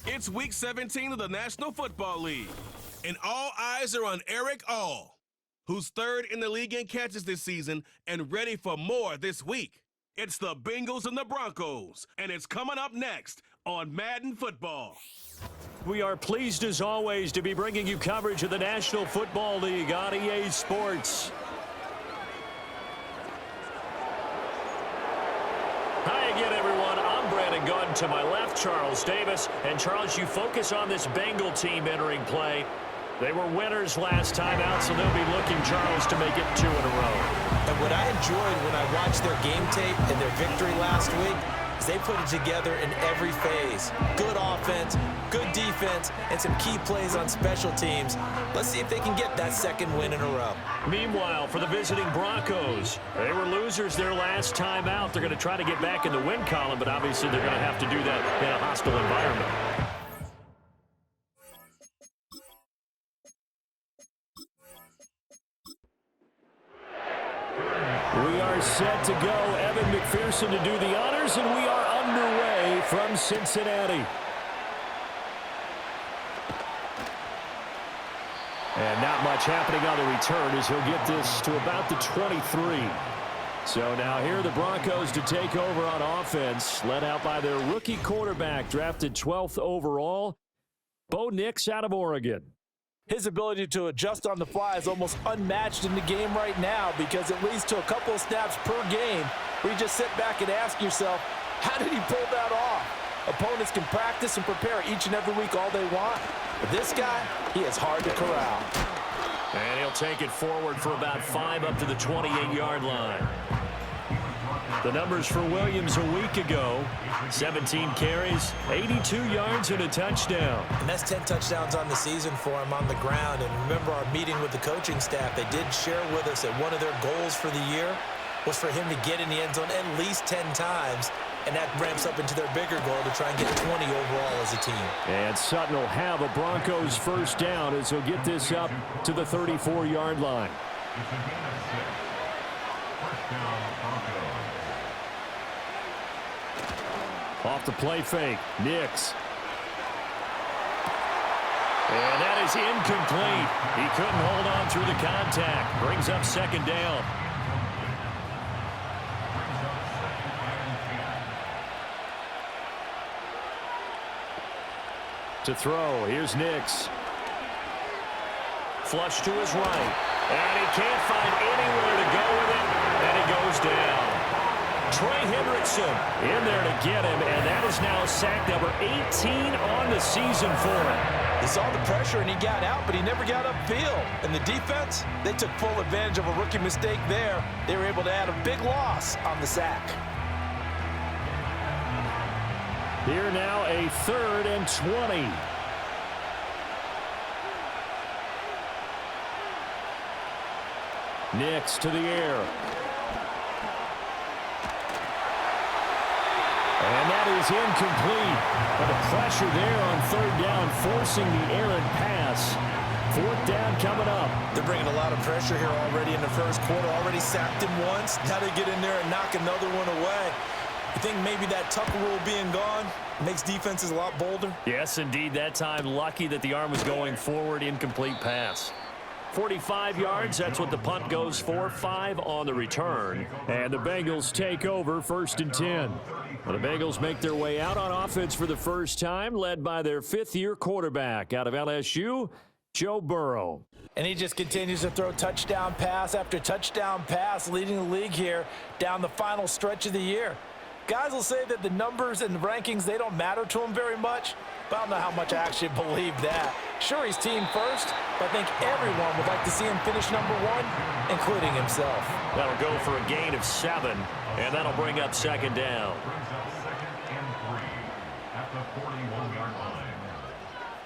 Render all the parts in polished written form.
It's Week 17 of the National Football League, and all eyes are on Eric All, who's third in the league in catches this season and ready for more this week. It's the Bengals and the Broncos, and it's coming up next on Madden Football. We are pleased as always to be bringing you coverage of the National Football League on EA Sports. Hi again, everyone. I'm Brandon Gunn. To my left, Charles Davis. And Charles, you focus on this Bengal team entering play. They were winners last time out, so they'll be looking, Charles, to make it 2 in a row. And what I enjoyed when I watched their game tape and their victory last week is they put it together in every phase. Good offense, good defense, and some key plays on special teams. Let's see if they can get that second win in a row. Meanwhile, for the visiting Broncos, they were losers their last time out. They're going to try to get back in the win column, but obviously they're going to have to do that in a hostile environment. We are set to go. Evan McPherson to do the honors, and we are underway from Cincinnati. And not much happening on the return as he'll get this to about the 23. So now here are the Broncos to take over on offense, led out by their rookie quarterback, drafted 12th overall, Bo Nix out of Oregon. His ability to adjust on the fly is almost unmatched in the game right now because it leads to a couple of snaps per game where you just sit back and ask yourself, how did he pull that off? Opponents can practice and prepare each and every week all they want, but this guy, he is hard to corral. And he'll take it forward for about 5 up to the 28-yard line. The numbers for Williams a week ago, 17 carries, 82 yards, and a touchdown. And that's 10 touchdowns on the season for him on the ground. And remember our meeting with the coaching staff, they did share with us that one of their goals for the year was for him to get in the end zone at least 10 times. And that ramps up into their bigger goal to try and get 20 overall as a team. And Sutton will have a Broncos first down as he'll get this up to the 34-yard line. Off the play fake, Nix. And that is incomplete. He couldn't hold on through the contact. Brings up second down. To throw, here's Nix. Flush to his right. And he can't find anywhere to go with it. And he goes down. Trey Hendrickson in there to get him, and that is now sack number 18 on the season for him. He saw the pressure and he got out, but he never got upfield. And the defense, they took full advantage of a rookie mistake there. They were able to add a big loss on the sack. Here now a 3rd and 20. Nix to the air. And that is incomplete. But the pressure there on 3rd down, forcing the errant pass. 4th down coming up. They're bringing a lot of pressure here already in the first quarter. Already sacked him once. Now they get in there and knock another one away. You think maybe that Tucker rule being gone makes defenses a lot bolder? Yes, indeed. That time, lucky that the arm was going forward. Incomplete pass. 45 yards, that's what the punt goes for. 5 on the return. And the Bengals take over 1st and 10. Well, the Bengals make their way out on offense for the first time, led by their 5th-year quarterback out of LSU, Joe Burrow. And he just continues to throw touchdown pass after touchdown pass, leading the league here down the final stretch of the year. Guys will say that the numbers and the rankings, they don't matter to him very much, but I don't know how much I actually believe that. Sure, he's team first, but I think everyone would like to see him finish number 1, including himself. That'll go for a gain of 7, and that'll bring up 2nd down.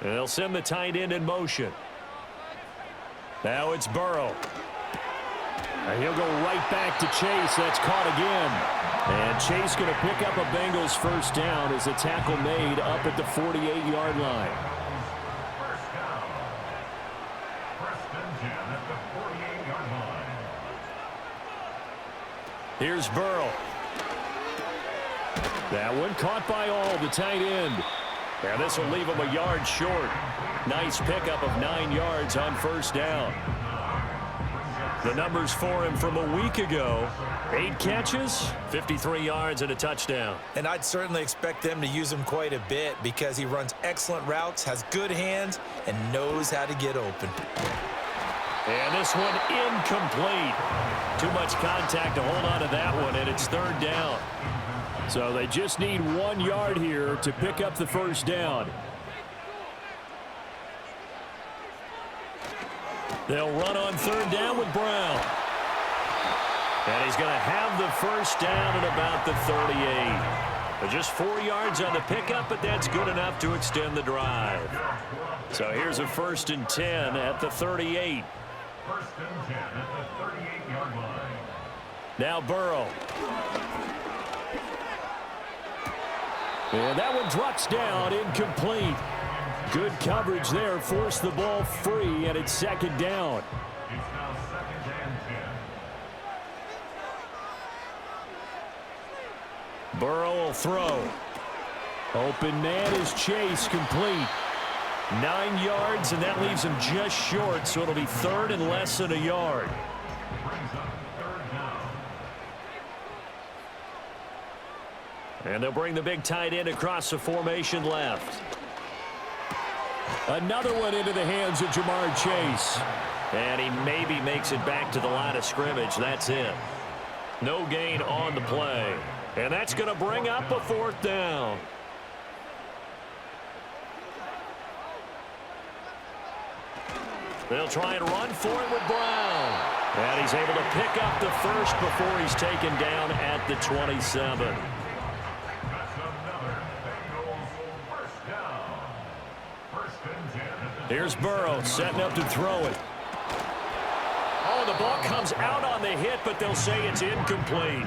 And they'll send the tight end in motion. Now it's Burrow. And he'll go right back to Chase. That's caught again. And Chase going to pick up a Bengals first down as the tackle made up at the 48-yard line. Here's Burrow. That one caught by All, the tight end. And this will leave him a yard short. Nice pickup of 9 yards on first down. The numbers for him from a week ago: 8 catches, 53 yards, and a touchdown. And I'd certainly expect them to use him quite a bit because he runs excellent routes, has good hands, and knows how to get open. And this one incomplete. Too much contact to hold on to that one, and it's third down. So they just need 1 yard here to pick up the first down. They'll run on third down with Brown. And he's going to have the first down at about the 38. But just 4 yards on the pickup, but that's good enough to extend the drive. So here's a 1st and 10 at the 38. 1st and 10 at the 38-yard line. Now Burrow. And that one drops down, incomplete. Good coverage there, forced the ball free, and it's second down. It's now 2nd and 10. Burrow will throw. Open man is Chase, complete. 9 yards, and that leaves him just short, so it'll be third and less than a yard. Brings up 3rd down. And they'll bring the big tight end across the formation left. Another one into the hands of Jamar Chase. And he maybe makes it back to the line of scrimmage. That's it. No gain on the play. And that's going to bring up a 4th down. They'll try and run for it with Brown. And he's able to pick up the first before he's taken down at the 27. That's another Bengals 1st down. 1st and 10 at the Here's Burrow setting up to throw it. Oh, the ball comes out on the hit, but they'll say it's incomplete.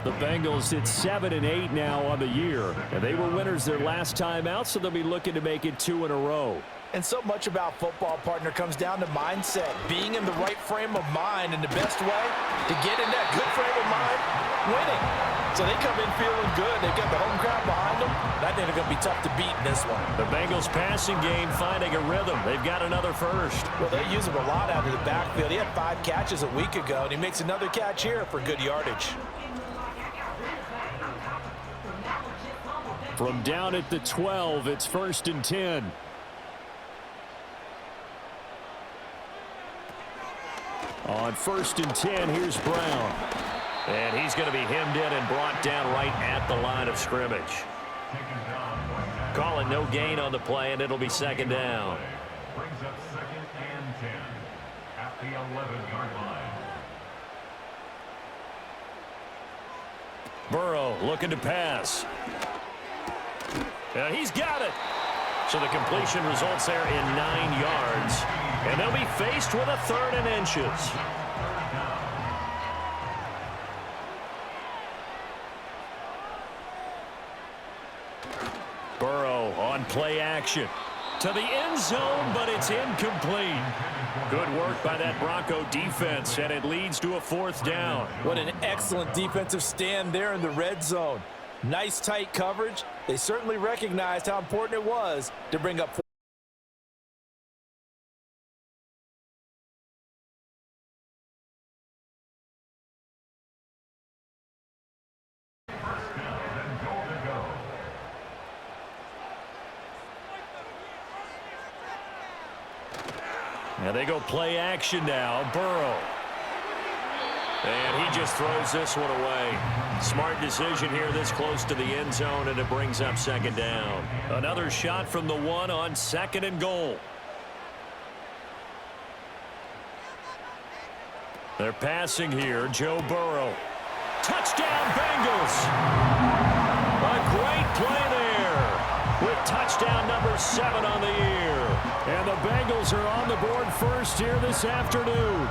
The Bengals hit 7 and 8 now on the year, and they were winners their last time out, so they'll be looking to make it 2 in a row. And so much about football, partner, comes down to mindset, being in the right frame of mind, and the best way to get in that good frame of mind, winning. So they come in feeling good. They've got the home crowd behind them. I think they're going to be tough to beat in this one. The Bengals passing game finding a rhythm. They've got another first. Well, they use him a lot out of the backfield. He had 5 catches a week ago, and he makes another catch here for good yardage. From down at the 12, it's 1st and 10. On 1st and 10, here's Brown. And he's going to be hemmed in and brought down right at the line of scrimmage. Call it no gain on the play, and it'll be second down. Brings up 2nd and 10 at the 11-yard line. Burrow looking to pass. And he's got it. So the completion results there in 9 yards. And they'll be faced with a 3rd and inches. Burrow on play action. To the end zone, but it's incomplete. Good work by that Bronco defense, and it leads to a 4th down. What an excellent defensive stand there in the red zone. Nice tight coverage. They certainly recognized how important it was to bring up. And they go play action now. Burrow. And he just throws this one away. Smart decision here this close to the end zone, and it brings up second down. Another shot from the 1 on 2nd and goal. They're passing here. Joe Burrow. Touchdown, Bengals. A great play there with touchdown number 7 on the year. And the Bengals are on the board first here this afternoon.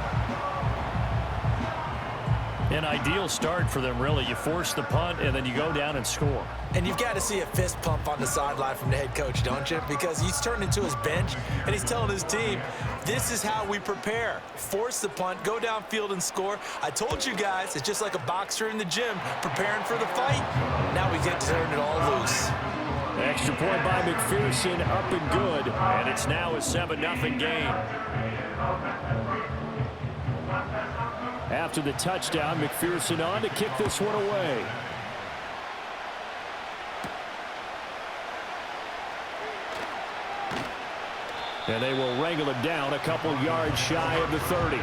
An ideal start for them, really. You force the punt, and then you go down and score. And you've got to see a fist pump on the sideline from the head coach, don't you? Because he's turned into his bench, and he's telling his team, this is how we prepare. Force the punt, go downfield and score. I told you guys, it's just like a boxer in the gym preparing for the fight. Now we get to turn it all loose. Extra Extra point by McPherson, up and good. And it's now a 7-0 game. After the touchdown, McPherson on to kick this one away. And they will wrangle it down a couple yards shy of the 30.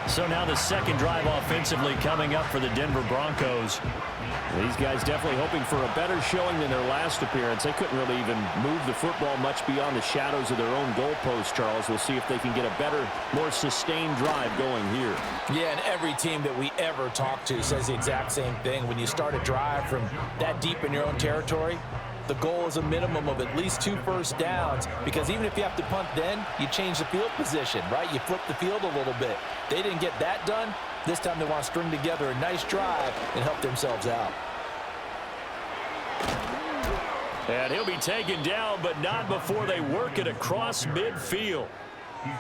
So now the second drive offensively coming up for the Denver Broncos. These guys definitely hoping for a better showing than their last appearance. They couldn't really even move the football much beyond the shadows of their own goalpost, Charles. We'll see if they can get a better, more sustained drive going here. Yeah, and every team that we ever talk to says the exact same thing. When you start a drive from that deep in your own territory, the goal is a minimum of at least 2 first downs, because even if you have to punt then, you change the field position, right? You flip the field a little bit. They didn't get that done. This time they want to string together a nice drive and help themselves out. And he'll be taken down, but not before they work it across midfield.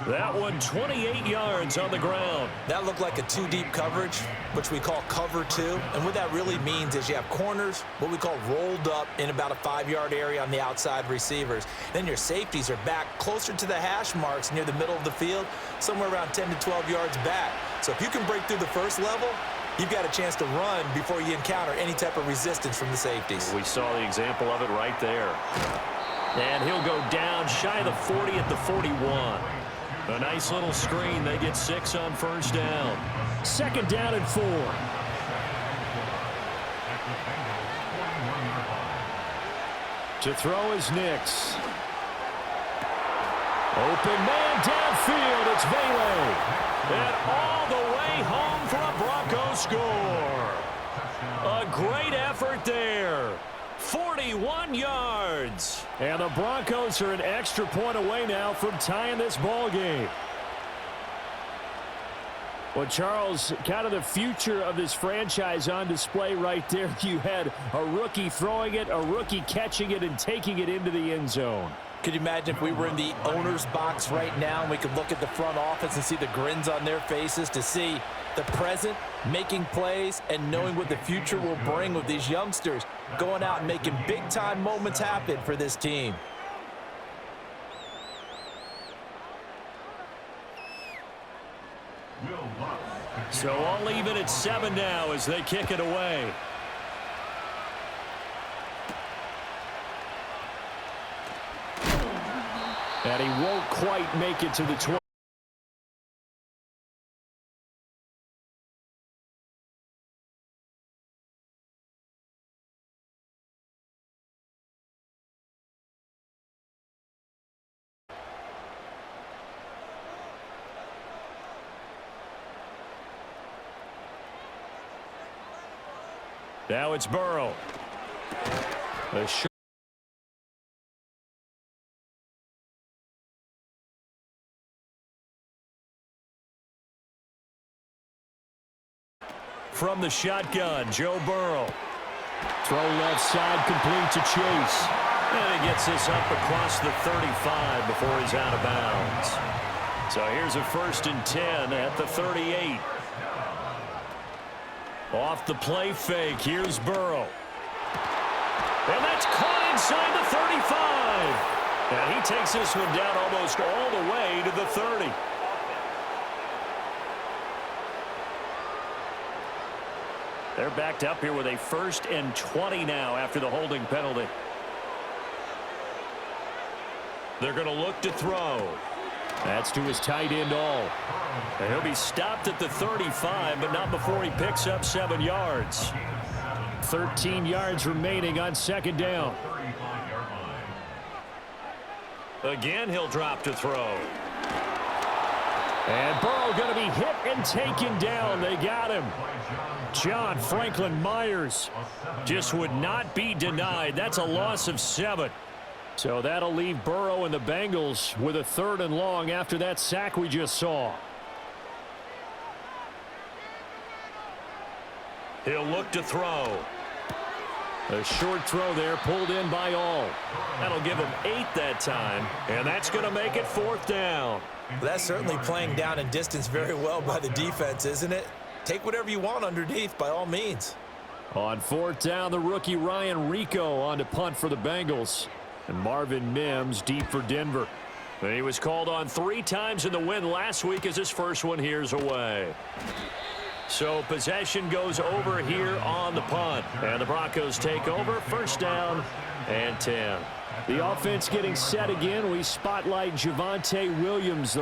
That one 28 yards on the ground. That looked like a 2-deep coverage, which we call cover 2. And what that really means is you have corners, what we call rolled up in about a 5-yard area on the outside receivers. Then your safeties are back closer to the hash marks near the middle of the field, somewhere around 10 to 12 yards back. So if you can break through the first level, you've got a chance to run before you encounter any type of resistance from the safeties. We saw the example of it right there. And he'll go down shy of the 40 at the 41. A nice little screen. They get 6 on first down. 2nd down and 4. To throw is Nix. Open man downfield. It's Vele. And all the way home for a Bronco score. A great effort there. 41 yards. And the Broncos are an extra point away now from tying this ball game. Well, Charles, kind of the future of this franchise on display right there. You had a rookie throwing it, a rookie catching it, and taking it into the end zone. Could you imagine if we were in the owner's box right now and we could look at the front office and see the grins on their faces, to see the present making plays and knowing what the future will bring with these youngsters going out and making big-time moments happen for this team. So I'll leave it at 7 now as they kick it away. And he won't quite make it to the 20. Now it's Burrow. From the shotgun, Joe Burrow. Throw left side, complete to Chase. And he gets this up across the 35 before he's out of bounds. So here's a 1st and 10 at the 38. Off the play fake, here's Burrow. And that's caught inside the 35. And he takes this one down almost all the way to the 30. They're backed up here with a 1st and 20 now after the holding penalty. They're going to look to throw. That's to his tight end all. And he'll be stopped at the 35, but not before he picks up 7 yards. 13 yards remaining on 2nd down. Again, he'll drop to throw. And Burrow going to be hit and taken down. They got him. John Franklin Myers just would not be denied. That's a loss of 7. So that'll leave Burrow and the Bengals with a 3rd and long after that sack we just saw. He'll look to throw. A short throw there, pulled in by All. That'll give him 8 that time, and that's going to make it 4th down. Well, that's certainly playing down in distance very well by the defense, isn't it? Take whatever you want underneath, by all means. On 4th down, the rookie Ryan Rico on to punt for the Bengals. And Marvin Mims deep for Denver. And he was called on 3 times in the win last week as his first one here's away. So possession goes over here on the punt. And the Broncos take over. First down and 10. The offense getting set again. We spotlight Javonte Williams.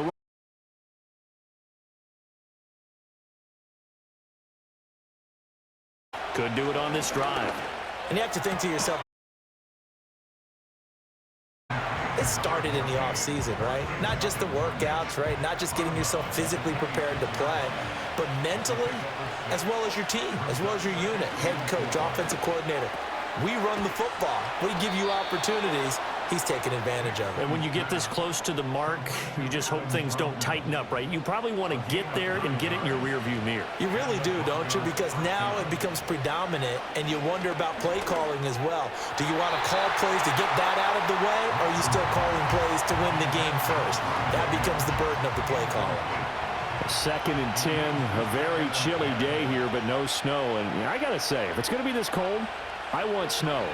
Could do it on this drive. And you have to think to yourself, it started in the offseason, right? Not just the workouts, right? Not just getting yourself physically prepared to play, but mentally, as well as your team, as well as your unit, head coach, offensive coordinator. We run the football. We give you opportunities. He's taking advantage of it. And when you get this close to the mark, you just hope things don't tighten up, right? You probably want to get there and get it in your rearview mirror. You really do, don't you? Because now it becomes predominant, and you wonder about play calling as well. Do you want to call plays to get that out of the way, or are you still calling plays to win the game first? That becomes the burden of the play calling. 2nd and 10, a very chilly day here, but no snow. And I got to say, if it's going to be this cold, I want snow.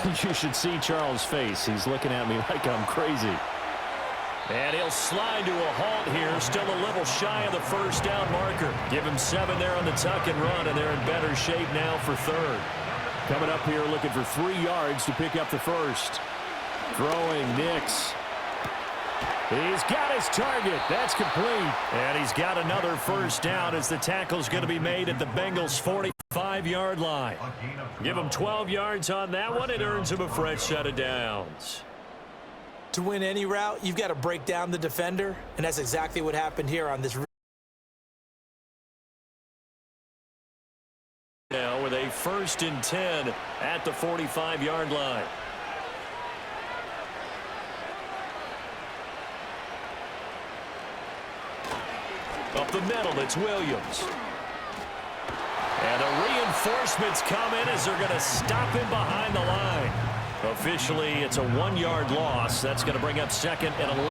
You should see Charles' face. He's looking at me like I'm crazy. And he'll slide to a halt here. Still a little shy of the first down marker. Give him 7 there on the tuck and run, and they're in better shape now for 3rd. Coming up here looking for 3 yards to pick up the first. Throwing Nix. He's got his target. That's complete. And he's got another first down as the tackle's going to be made at the Bengals' 45-yard line. Give him 12 yards on that one. It earns him a fresh set of downs. To win any route, you've got to break down the defender, and that's exactly what happened here on this. Now with a 1st and 10 at the 45-yard line. Up the middle, it's Williams. And the reinforcements come in as they're going to stop him behind the line. Officially, it's a 1-yard loss. That's going to bring up 2nd and 11.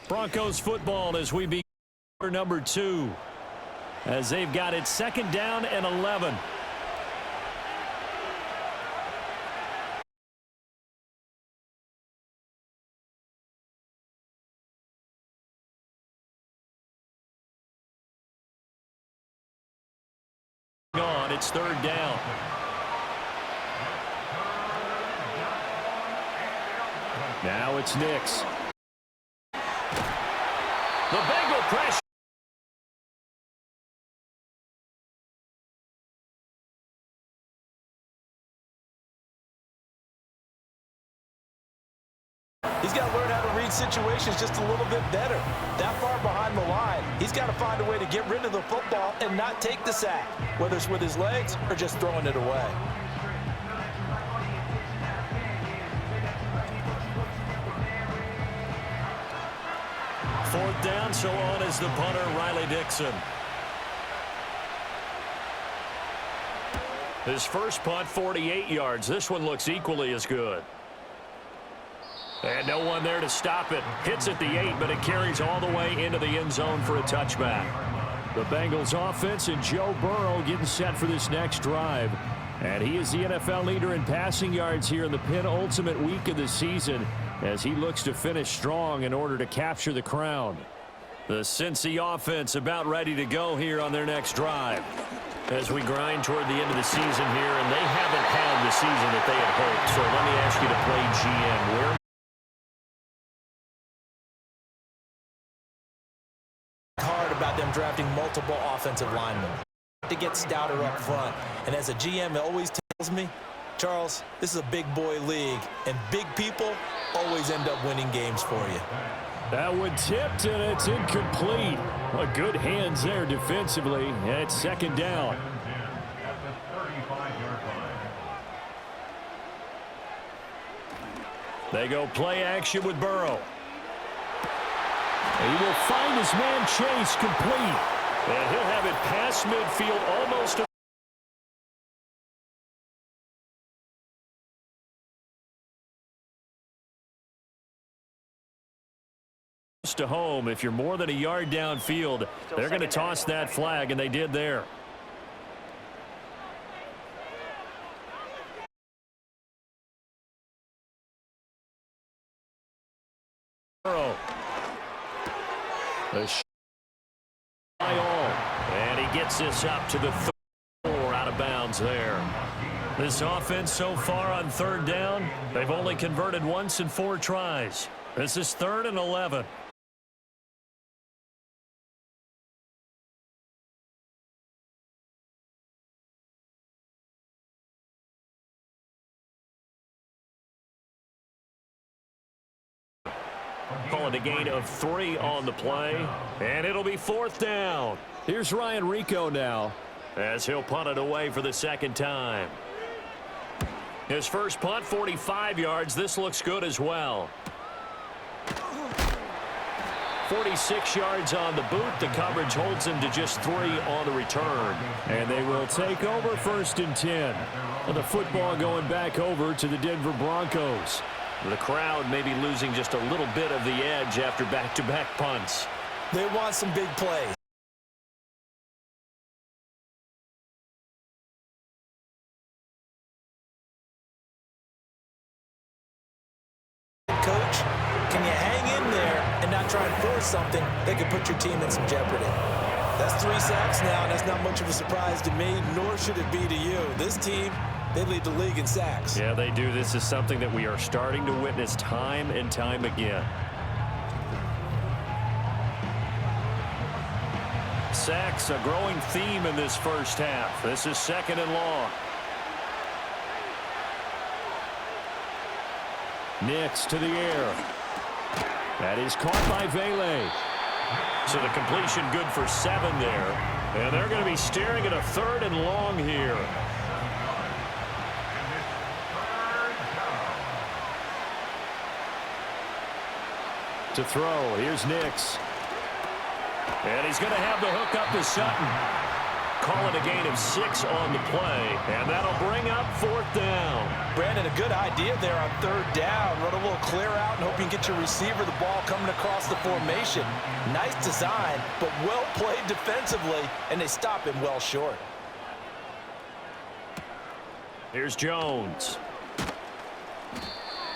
Broncos football as we begin number 2. As they've got it 2nd down and 11. On, it's 3rd down. Now it's Nix. The Bengal pressure. He's got to learn how to read situations just a little bit better. That far behind the line, he's got to find a way to get rid of the football and not take the sack, whether it's with his legs or just throwing it away. Fourth down, so on is the punter, Riley Dixon. His first punt, 48 yards. This one looks equally as good. And no one there to stop it. Hits at the 8, but it carries all the way into the end zone for a touchback. The Bengals offense and Joe Burrow getting set for this next drive. And he is the NFL leader in passing yards here in the penultimate week of the season as he looks to finish strong in order to capture the crown. The Cincy offense about ready to go here on their next drive as we grind toward the end of the season here, and they haven't had the season that they had hoped. So let me ask you to play GM. Where hard about them drafting multiple offensive linemen to get stouter up front. And as a GM, it always tells me, Charles, this is a big boy league, and big people always end up winning games for you. That one tipped, and it's incomplete. A good hands there defensively. It's 2nd down. They go play action with Burrow. He will find his man Chase complete. And he'll have it past midfield almost to home. If you're more than a yard downfield, they're going to toss that flag, and they did there. And he gets this up to the 4 out of bounds there. This offense so far on third down, they've only converted once in 4 tries. This is 3rd and 11. Call it a gain of 3 on the play, and it'll be 4th down. Here's Ryan Rico now, as he'll punt it away for the 2nd time. His first punt, 45 yards. This looks good as well. 46 yards on the boot. The coverage holds him to just 3 on the return. And they will take over 1st and 10. And the football going back over to the Denver Broncos. The crowd may be losing just a little bit of the edge after back-to-back punts. They want some big plays. Coach, can you hang in there and not try and force something that could put your team in some jeopardy? That's 3 sacks now, and that's not much of a surprise to me, nor should it be to you. This team, they lead the league in sacks. Yeah, they do. This is something that we are starting to witness time and time again. Sacks, a growing theme in this first half. This is 2nd and long. Nix to the air. That is caught by Vele. So the completion good for 7 there. And they're going to be staring at a 3rd and long here. To throw. Here's Nix. And he's going to have the hook up to Sutton. Call it a gain of 6 on the play. And that'll bring up 4th down. Brandon, a good idea there on 3rd down. Run a little clear out and hope you can get your receiver the ball coming across the formation. Nice design, but well played defensively, and they stop him well short. Here's Jones.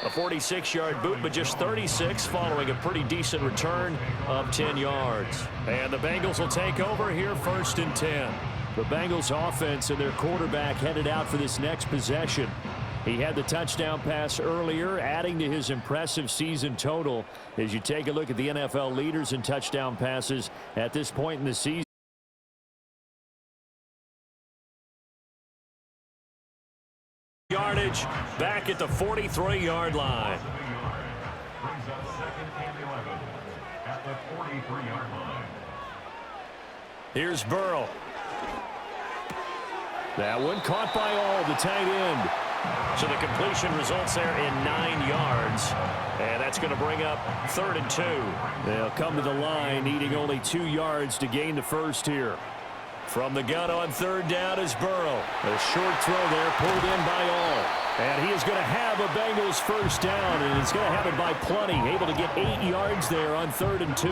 A 46-yard boot, but just 36 following a pretty decent return of 10 yards. And the Bengals will take over here 1st and 10. The Bengals offense and their quarterback headed out for this next possession. He had the touchdown pass earlier, adding to his impressive season total. As you take a look at the NFL leaders in touchdown passes at this point in the season. Yardage back at the 43-yard line. Brings up 2nd and 11 at the 43-yard line. Here's Burrow. That one caught by All, the tight end. So the completion results there in 9 yards. And that's going to bring up 3rd and 2. They'll come to the line, needing only 2 yards to gain the first here. From the gun on 3rd down is Burrow. A short throw there pulled in by All. And he is going to have a Bengals first down, and he's going to have it by plenty. Able to get 8 yards there on 3rd and 2.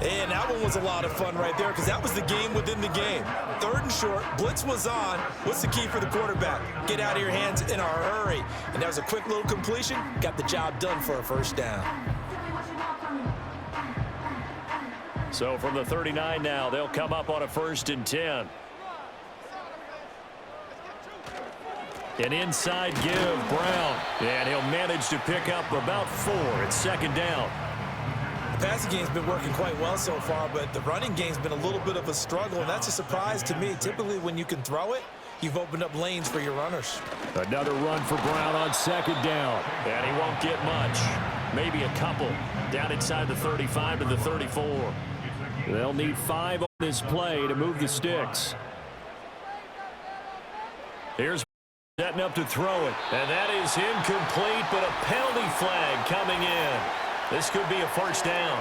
And that one was a lot of fun right there because that was the game within the game. 3rd and short, blitz was on. What's the key for the quarterback? Get out of your hands in a hurry. And that was a quick little completion. Got the job done for a first down. So from the 39 now, they'll come up on a 1st and 10. An inside give, Brown. And he'll manage to pick up about 4 at 2nd down. The passing game's been working quite well so far, but the running game's been a little bit of a struggle, and that's a surprise to me. Typically, when you can throw it, you've opened up lanes for your runners. Another run for Brown on 2nd down. And he won't get much. Maybe a couple. Down inside the 35 to the 34. They'll need 5 on this play to move the sticks. Here's setting up to throw it. And that is incomplete, but a penalty flag coming in. This could be a first down.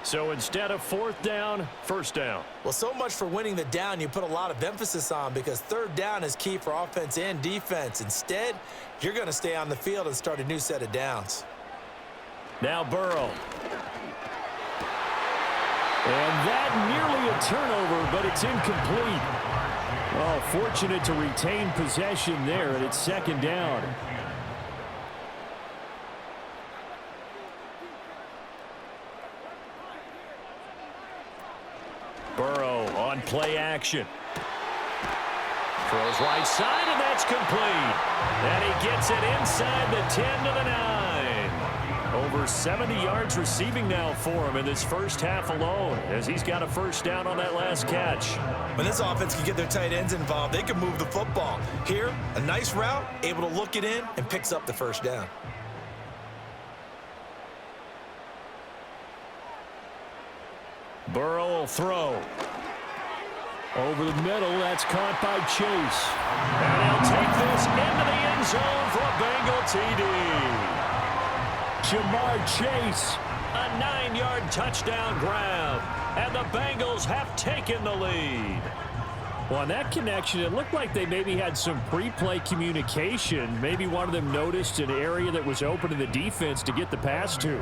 So instead of fourth down, first down. Well, so much for winning the down you put a lot of emphasis on, because third down is key for offense and defense. Instead, you're going to stay on the field and start a new set of downs. Now Burrow. And that nearly a turnover, but it's incomplete. Oh, fortunate to retain possession there, and it's second down. Burrow on play action. Throws right side, and that's complete. And he gets it inside the 10 to the 9. Over 70 yards receiving now for him in this first half alone, as he's got a first down on that last catch. When this offense can get their tight ends involved, they can move the football. Here, a nice route, able to look it in, and picks up the first down. Burrow will throw. Over the middle, that's caught by Chase. And he'll take this into the end zone for a Bengal TD. Jamar Chase, a 9-yard touchdown grab. And the Bengals have taken the lead. Well, on that connection, it looked like they maybe had some pre-play communication. Maybe one of them noticed an area that was open in the defense to get the pass to.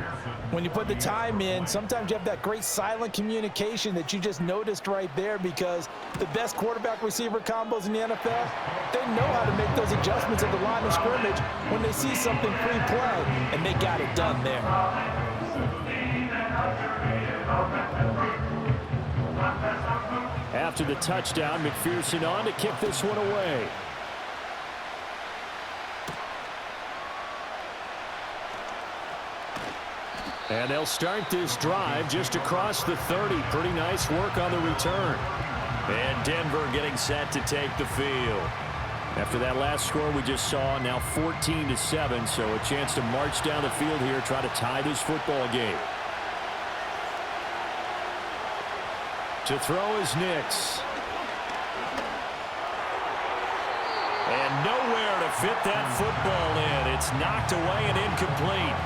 When you put the time in, sometimes you have that great silent communication that you just noticed right there, because the best quarterback-receiver combos in the NFL, they know how to make those adjustments at the line of scrimmage when they see something pre-play, and they got it done there. After the touchdown, McPherson on to kick this one away. And they'll start this drive just across the 30. Pretty nice work on the return. And Denver getting set to take the field. After that last score we just saw, now 14-7, so a chance to march down the field here, try to tie this football game. To throw is Nix. And nowhere to fit that football in. It's knocked away and incomplete.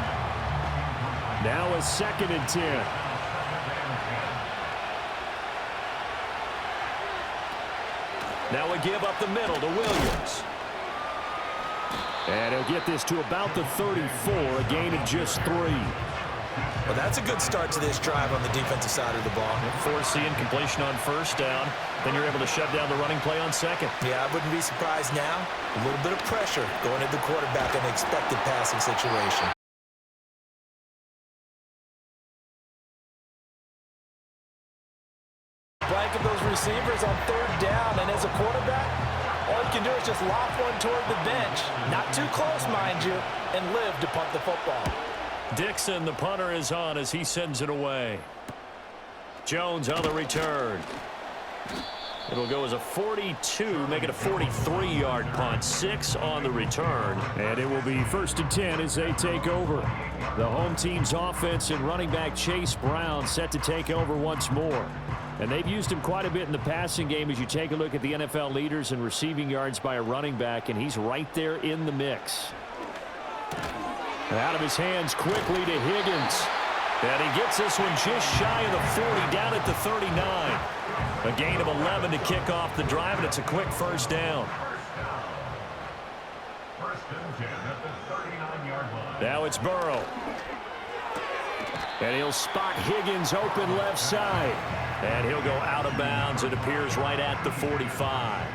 Now a 2nd and 10. Now we give up the middle to Williams. And he'll get this to about the 34, a gain of just 3. Well, that's a good start to this drive on the defensive side of the ball. Force the incompletion on first down. Then you're able to shut down the running play on second. Yeah, I wouldn't be surprised now. A little bit of pressure going at the quarterback in an expected passing situation. Blanket those receivers on third down, and as a quarterback, all you can do is just lob one toward the bench. Not too close, mind you, and live to punt the football. Dixon, the punter, is on as he sends it away. Jones on the return. It'll go as a 42, make it a 43-yard punt. 6 on the return. And it will be 1st and 10 as they take over. The home team's offense and running back Chase Brown set to take over once more. And they've used him quite a bit in the passing game as you take a look at the NFL leaders in receiving yards by a running back, and he's right there in the mix. And out of his hands quickly to Higgins. And he gets this one just shy of the 40, down at the 39. A gain of 11 to kick off the drive, and it's a quick first down. Now it's Burrow. And he'll spot Higgins open left side. And he'll go out of bounds. It appears right at the 45.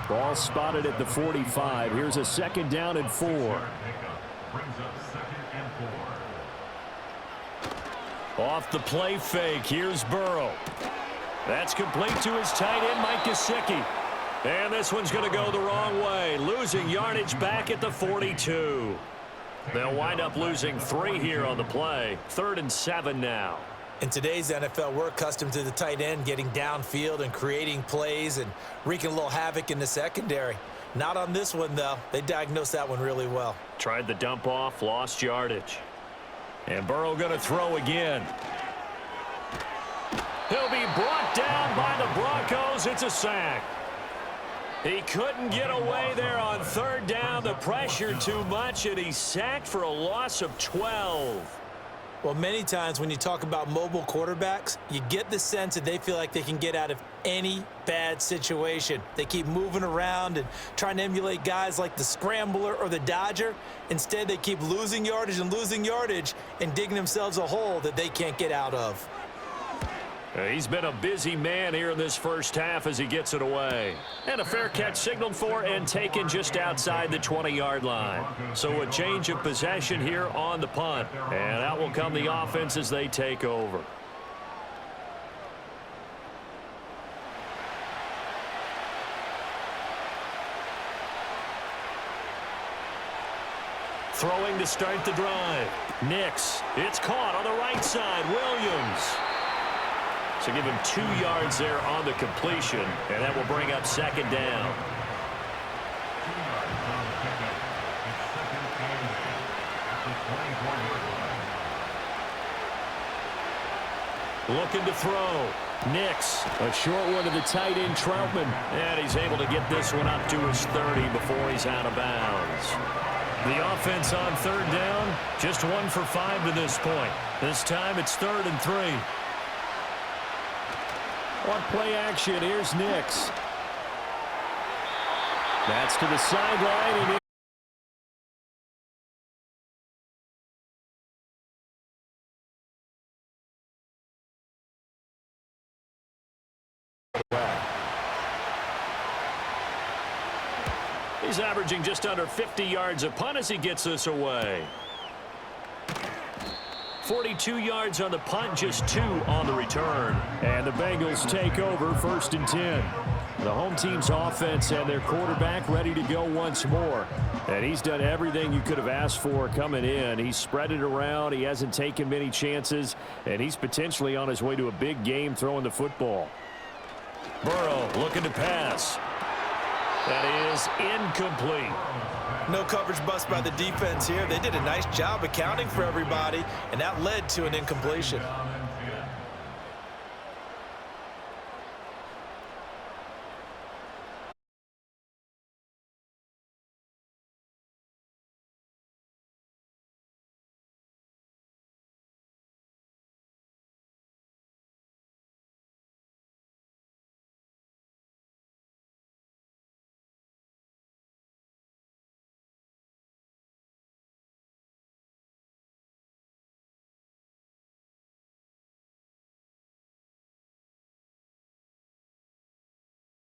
Ball spotted at the 45. Here's a 2nd down and 4. Off the play fake, here's Burrow. That's complete to his tight end, Mike Gesicki. And this one's going to go the wrong way, losing yardage back at the 42. They'll wind up losing 3 here on the play. 3rd and 7 now. In today's NFL, we're accustomed to the tight end getting downfield and creating plays and wreaking a little havoc in the secondary. Not on this one, though. They diagnosed that one really well. Tried the dump off, lost yardage. And Burrow going to throw again. He'll be brought down by the Broncos. It's a sack. He couldn't get away there on third down. The pressure too much, and he's sacked for a loss of 12. Well, many times when you talk about mobile quarterbacks, you get the sense that they feel like they can get out of any bad situation. They keep moving around and trying to emulate guys like the Scrambler or the Dodger. Instead, they keep losing yardage and digging themselves a hole that they can't get out of. He's been a busy man here in this first half as he gets it away. And a fair catch signaled for and taken just outside the 20-yard line. So a change of possession here on the punt. And out will come the offense as they take over. Throwing to start the drive. Nix. It's caught on the right side. Williams. So give him 2 yards there on the completion, and that will bring up second down. Looking to throw. Nix. A short one to the tight end, Troutman. And he's able to get this one up to his 30 before he's out of bounds. The offense on third down, just 1 for 5 to this point. This time it's 3rd and 3. On play action, here's Nix. That's to the sideline. And he's averaging just under 50 yards a punt as he gets this away. 42 yards on the punt, just 2 on the return. And the Bengals take over 1st and 10. The home team's offense and their quarterback ready to go once more. And he's done everything you could have asked for coming in. He's spread it around. He hasn't taken many chances. And he's potentially on his way to a big game throwing the football. Burrow looking to pass. That is incomplete. No coverage bust by the defense here. They did a nice job accounting for everybody, and that led to an incompletion.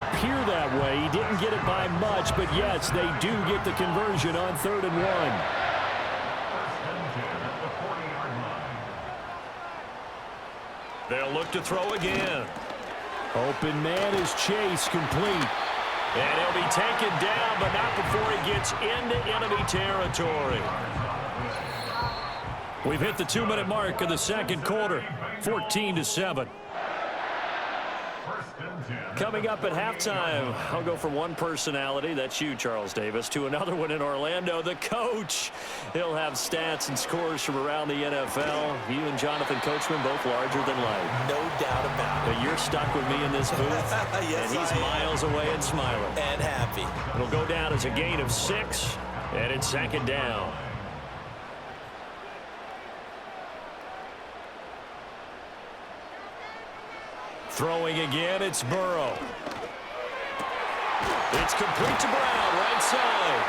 Appear that way. He didn't get it by much, but yes, they do get the conversion on 3rd and 1. They'll look to throw again. Open man is Chase, complete. And he'll be taken down, but not before he gets into enemy territory. We've hit the 2-minute mark of the second quarter, 14-7. Coming up at halftime, I'll go from one personality, that's you, Charles Davis, to another one in Orlando, the coach. He'll have stats and scores from around the NFL. You and Jonathan Coachman both larger than life. No doubt about it. But you're stuck with me in this booth, yes, and he's miles away and smiling. And happy. It'll go down as a gain of 6, and it's second down. Throwing again, it's Burrow. It's complete to Brown, right side.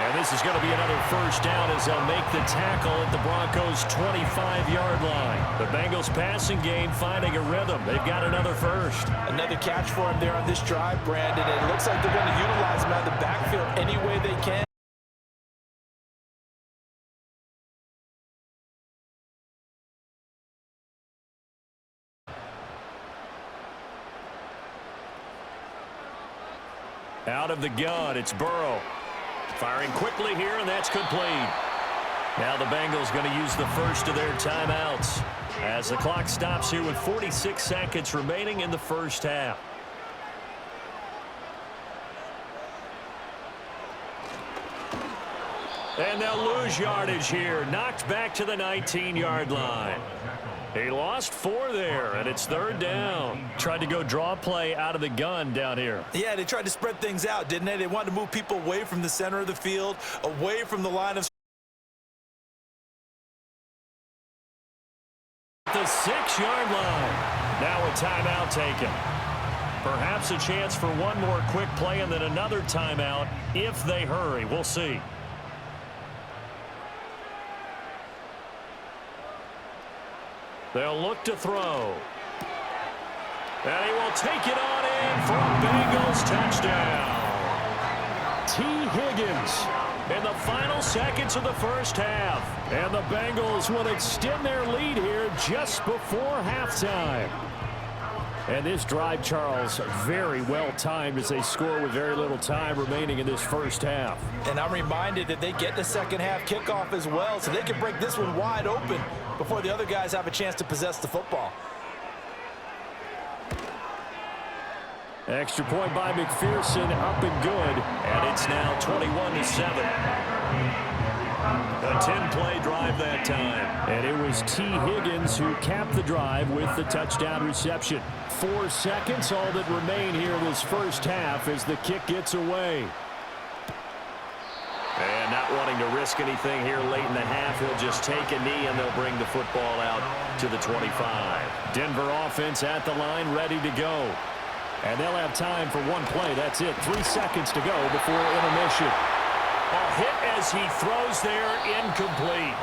And this is going to be another first down as they'll make the tackle at the Broncos' 25-yard line. The Bengals passing game finding a rhythm. They've got another first. Another catch for him there on this drive, Brandon. And it looks like they're going to utilize him out of the backfield any way they can. Out of the gun, it's Burrow. Firing quickly here, and that's complete. Now the Bengals going to use the first of their timeouts as the clock stops here with 46 seconds remaining in the first half. And they'll lose yardage here. Knocked back to the 19-yard line. He lost 4 there, and it's 3rd down. Tried to go draw play out of the gun down here. Yeah, they tried to spread things out, didn't they? They wanted to move people away from the center of the field, away from the line of The 6-yard line. Now a timeout taken. Perhaps a chance for one more quick play and then another timeout if they hurry. We'll see. They'll look to throw. And he will take it on in for a Bengals touchdown. T. Higgins in the final seconds of the first half. And the Bengals will extend their lead here just before halftime. And this drive, Charles, very well timed as they score with very little time remaining in this first half. And I'm reminded that they get the second half kickoff as well, so they can break this one wide open before the other guys have a chance to possess the football. Extra point by McPherson, up and good, and it's now 21-7. A 10-play drive that time. And it was T. Higgins who capped the drive with the touchdown reception. 4 seconds, all that remain here in this first half as the kick gets away. And not wanting to risk anything here late in the half, he'll just take a knee and they'll bring the football out to the 25. Denver offense at the line, ready to go. And they'll have time for one play. That's it. 3 seconds to go before intermission. A hit as he throws there, incomplete.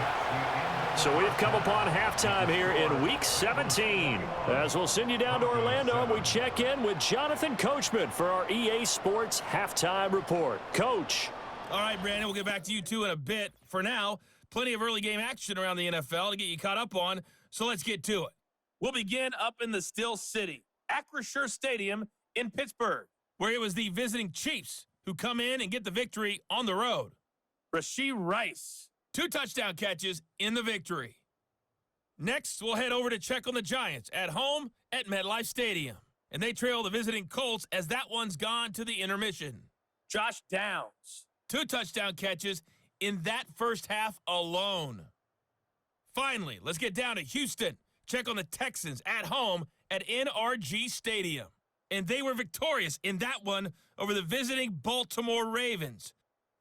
So we've come upon halftime here in Week 17. As we'll send you down to Orlando, and we check in with Jonathan Coachman for our EA Sports Halftime Report. Coach. All right, Brandon, we'll get back to you two in a bit. For now, plenty of early game action around the NFL to get you caught up on, so let's get to it. We'll begin up in the Still City, Acrisure Stadium in Pittsburgh, where it was the visiting Chiefs who come in and get the victory on the road. Rashee Rice, 2 touchdown catches in the victory. Next, we'll head over to check on the Giants at home at MetLife Stadium, and they trail the visiting Colts as that one's gone to the intermission. Josh Downs, 2 touchdown catches in that first half alone. Finally, let's get down to Houston. Check on the Texans at home at NRG Stadium. And they were victorious in that one over the visiting Baltimore Ravens.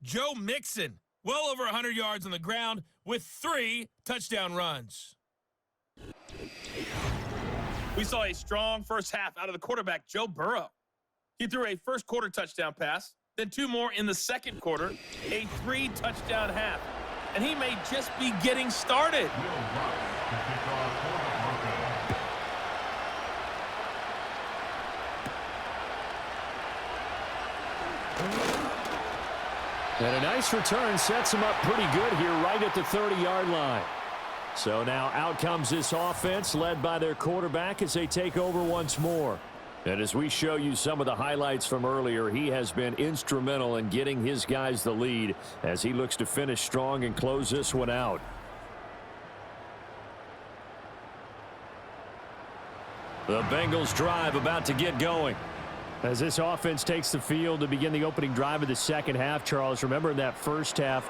Joe Mixon, well over 100 yards on the ground with 3 touchdown runs. We saw a strong first half out of the quarterback, Joe Burrow. He threw a first quarter touchdown pass, then 2 more in the second quarter, a 3-touchdown half. And he may just be getting started. And a nice return sets him up pretty good here right at the 30-yard line. So now out comes this offense led by their quarterback as they take over once more. And as we show you some of the highlights from earlier, he has been instrumental in getting his guys the lead as he looks to finish strong and close this one out. The Bengals drive about to get going. As this offense takes the field to begin the opening drive of the second half, Charles, remember in that first half,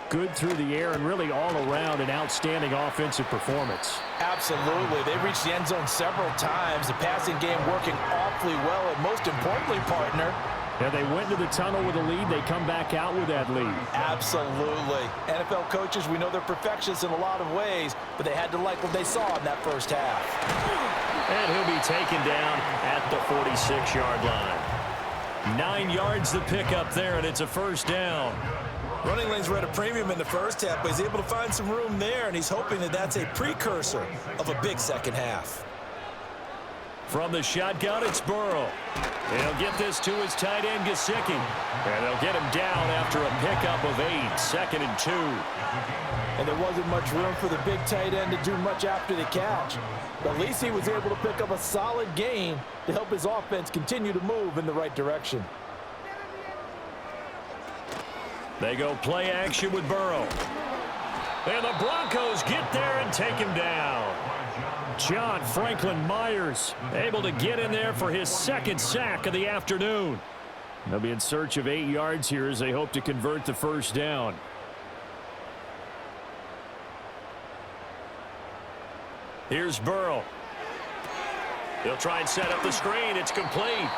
good through the air and really all around an outstanding offensive performance. Absolutely. They reached the end zone several times. The passing game working awfully well, and most importantly, partner, Yeah, they went to the tunnel with a lead. They come back out with that lead. absolutely. NFL coaches, we know they're perfectionists in a lot of ways, but they had to like what they saw in that first half. And he'll be taken down at the 46-yard line. 9 yards the pickup there, and it's a first down. Running lanes were at a premium in the first half, but he's able to find some room there, and he's hoping that that's a precursor of a big second half. From the shotgun, it's Burrow. He'll get this to his tight end, Gesicki. And they'll get him down after a pickup of 8, 2nd and 2. And there wasn't much room for the big tight end to do much after the catch. But at least he was able to pick up a solid gain to help his offense continue to move in the right direction. They go play action with Burrow. And the Broncos get there and take him down. John Franklin Myers able to get in there for his 2nd sack of the afternoon. They'll be in search of 8 yards here as they hope to convert the first down. Here's Burrow. He'll try and set up the screen. It's complete.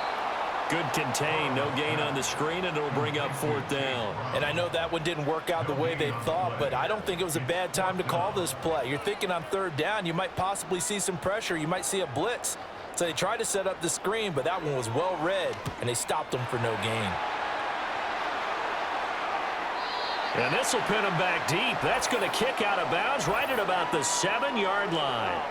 Good contain. No gain on the screen, and it'll bring up 4th down. And I know that one didn't work out the way they thought, but I don't think it was a bad time to call this play. You're thinking on 3rd down, you might possibly see some pressure. You might see a blitz. So they tried to set up the screen, but that one was well read, and they stopped them for no gain. And this will pin him back deep. That's going to kick out of bounds right at about the 7-yard line.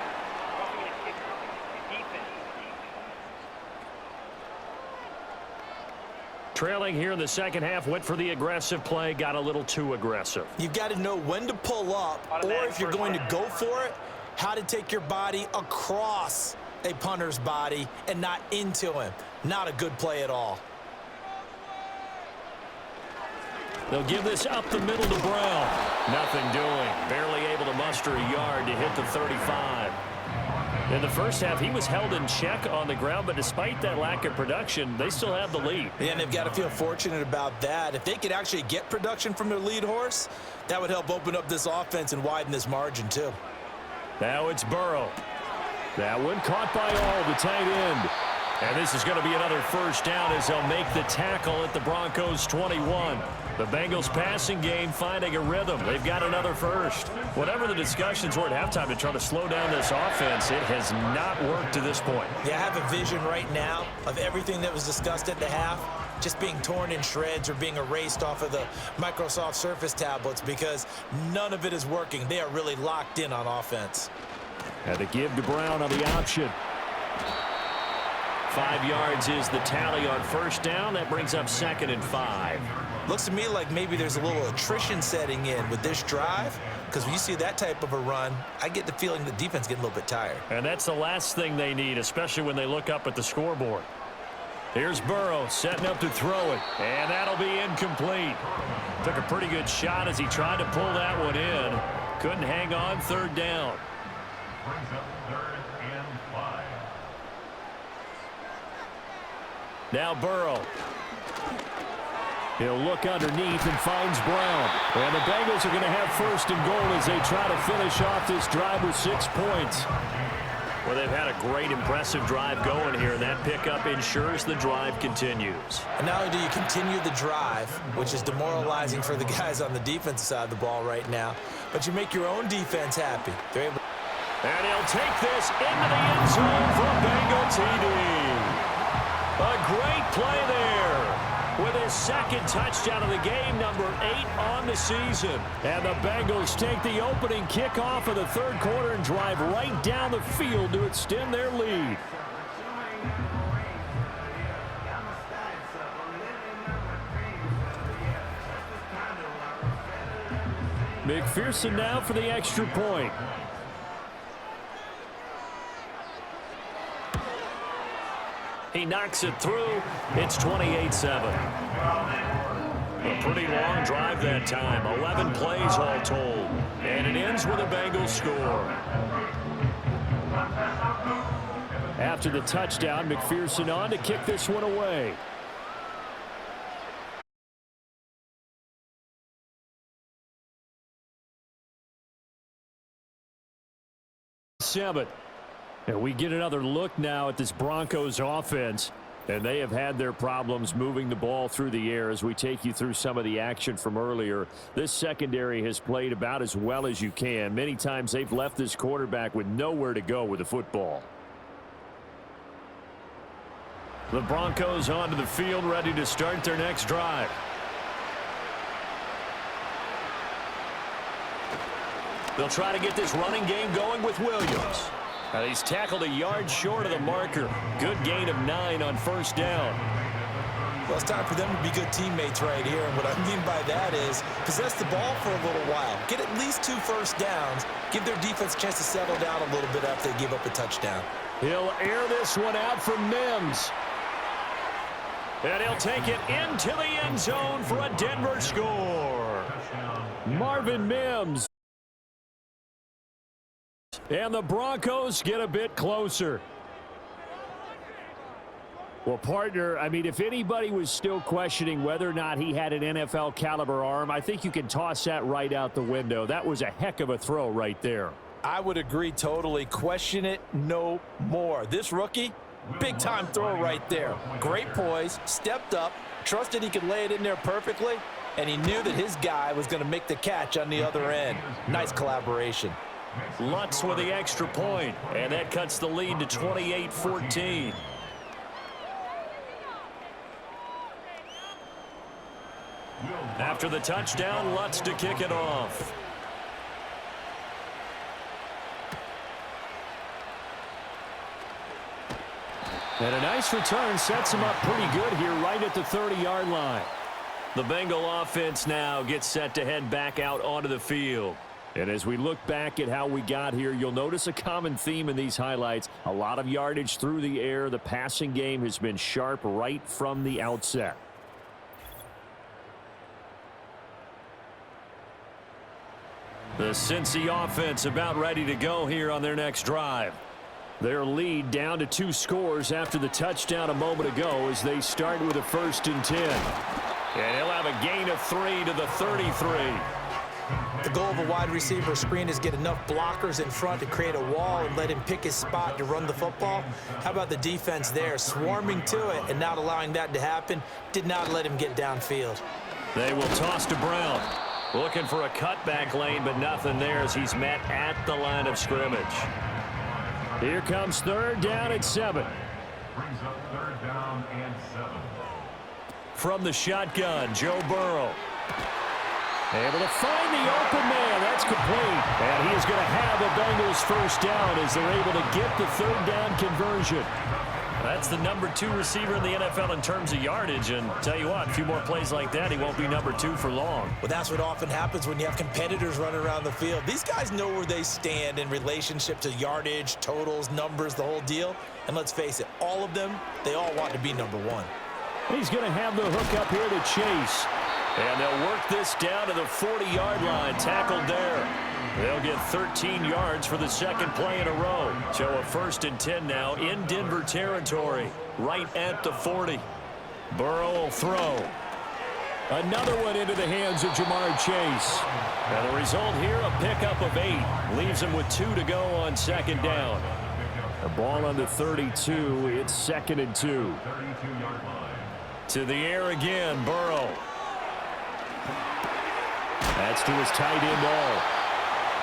Trailing here in the second half, went for the aggressive play, got a little too aggressive. You've got to know when to pull up, or if you're going to go for it, how to take your body across a punter's body and not into him. Not a good play at all. They'll give this up the middle to Brown. Nothing doing. Barely able to muster a yard to hit the 35. In the first half, he was held in check on the ground, but despite that lack of production, they still have the lead. Yeah, and they've got to feel fortunate about that. If they could actually get production from their lead horse, that would help open up this offense and widen this margin too. Now it's Burrow. That one caught by all, the tight end. And this is going to be another 1st down as they'll make the tackle at the Broncos' 21. The Bengals passing game finding a rhythm. They've got another 1st. Whatever the discussions were at halftime to try to slow down this offense, it has not worked to this point. Yeah, I have a vision right now of everything that was discussed at the half just being torn in shreds or being erased off of the Microsoft Surface tablets because none of it is working. They are really locked in on offense. And the give to Brown on the option. 5 yards is the tally on 1st down. That brings up 2nd and 5. Looks to me like maybe there's a little attrition setting in with this drive because when you see that type of a run, I get the feeling the defense getting a little bit tired. And that's the last thing they need, especially when they look up at the scoreboard. Here's Burrow setting up to throw it, and that'll be incomplete. Took a pretty good shot as he tried to pull that one in. Couldn't hang on 3rd down. Brings up 3rd and 5. Now Burrow. He'll look underneath and finds Brown. And the Bengals are going to have 1st and goal as they try to finish off this drive with 6 points. Well, they've had a great, impressive drive going here, and that pickup ensures the drive continues. And not only do you continue the drive, which is demoralizing for the guys on the defensive side of the ball right now, but you make your own defense happy. They're able. And he'll take this into the end zone for a Bengal TD. A great play there with his 2nd touchdown of the game, number 8 on the season. And the Bengals take the opening kickoff of the 3rd quarter and drive right down the field to extend their lead. McPherson now for the extra point. He knocks it through. It's 28-7. A pretty long drive that time. 11 plays all told. And it ends with a Bengals score. After the touchdown, McPherson on to kick this one away. Seven. And we get another look now at this Broncos offense. And they have had their problems moving the ball through the air as we take you through some of the action from earlier. This secondary has played about as well as you can. Many times they've left this quarterback with nowhere to go with the football. The Broncos onto the field, ready to start their next drive. They'll try to get this running game going with Williams. Now he's tackled a yard short of the marker. Good gain of 9 on 1st down. Well, it's time for them to be good teammates right here. And what I mean by that is possess the ball for a little while. Get at least 2 first downs. Give their defense a chance to settle down a little bit after they give up a touchdown. He'll air this one out for Mims. And he'll take it into the end zone for a Denver score. Marvin Mims. And the Broncos get a bit closer. Well, partner, I mean, if anybody was still questioning whether or not he had an NFL caliber arm, I think you can toss that right out the window. That was a heck of a throw right there. I would agree totally. Question it no more. This rookie, big-time throw right there. Great poise, stepped up, trusted he could lay it in there perfectly, and he knew that his guy was going to make the catch on the other end. Nice collaboration. Lutz with the extra point, and that cuts the lead to 28-14. After the touchdown, Lutz to kick it off. And a nice return sets him up pretty good here right at the 30-yard line. The Bengal offense now gets set to head back out onto the field. And as we look back at how we got here, you'll notice a common theme in these highlights. A lot of yardage through the air. The passing game has been sharp right from the outset. The Cincy offense about ready to go here on their next drive. Their lead down to 2 scores after the touchdown a moment ago as they start with a 1st and 10. And he'll have a gain of 3 to the 33. The goal of a wide receiver screen is get enough blockers in front to create a wall and let him pick his spot to run the football. How about the defense there, swarming to it and not allowing that to happen? Did not let him get downfield. They will toss to Brown. Looking for a cutback lane, but nothing there as he's met at the line of scrimmage. Here comes 3rd down and 7. Brings up 3rd down and 7. From the shotgun, Joe Burrow. Able to find the open man. That's complete. And he is going to have a Bengals 1st down as they're able to get the 3rd down conversion. That's the number 2 receiver in the NFL in terms of yardage. And tell you what, a few more plays like that, he won't be number 2 for long. Well, that's what often happens when you have competitors running around the field. These guys know where they stand in relationship to yardage, totals, numbers, the whole deal. And let's face it, all of them, they all want to be number 1. He's going to have the hook up here to Chase. And they'll work this down to the 40-yard line, tackled there. They'll get 13 yards for the 2nd play in a row. So a 1st and 10 now in Denver territory, right at the 40. Burrow will throw. Another one into the hands of Jamar Chase. And the result here, a pickup of 8. Leaves him with 2 to go on 2nd down. The ball on the 32. It's 2nd and 2. To the air again, Burrow. That's to his tight end all.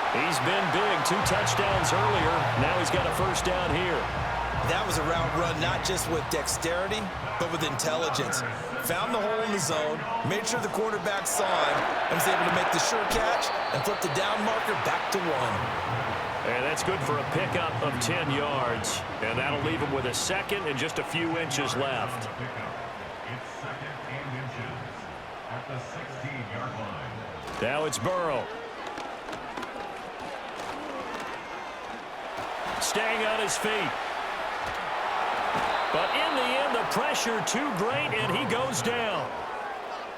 He's been big, 2 touchdowns earlier. Now he's got a 1st down here. That was a route run not just with dexterity, but with intelligence. Found the hole in the zone, made sure the quarterback saw him, and was able to make the sure catch and flip the down marker back to 1. And that's good for a pickup of 10 yards. And that'll leave him with a 2nd and just a few inches left. It's 2nd and inches at the 16-yard line. Now it's Burrow. Staying on his feet. But in the end, the pressure too great, and he goes down.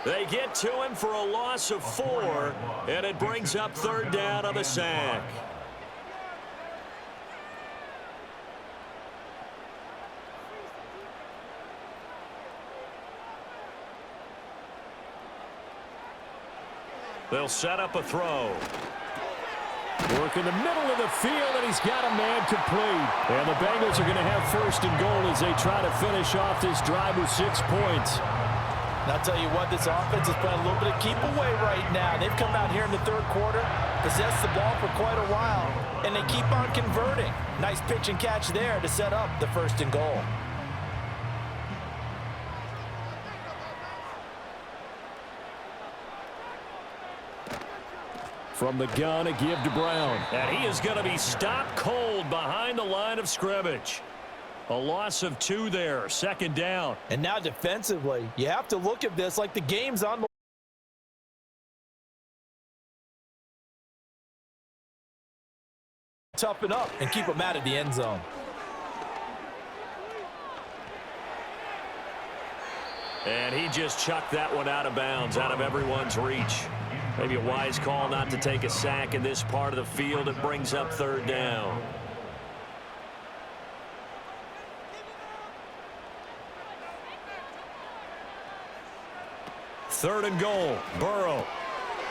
They get to him for a loss of 4, and it brings up 3rd down on the sack. They'll set up a throw. Work in the middle of the field, and he's got a man complete. And the Bengals are going to have 1st and goal as they try to finish off this drive with 6 points. And I'll tell you what, this offense is playing a little bit of keep away right now. They've come out here in the 3rd quarter, possessed the ball for quite a while, and they keep on converting. Nice pitch and catch there to set up the 1st and goal. From the gun, a give to Brown. And he is going to be stopped cold behind the line of scrimmage. A loss of 2 there, 2nd down. And now defensively, you have to look at this like the game's on the toughen up and keep them out of the end zone. And he just chucked that one out of bounds, out of everyone's reach. Maybe a wise call not to take a sack in this part of the field. It brings up 3rd down. Third and goal. Burrow.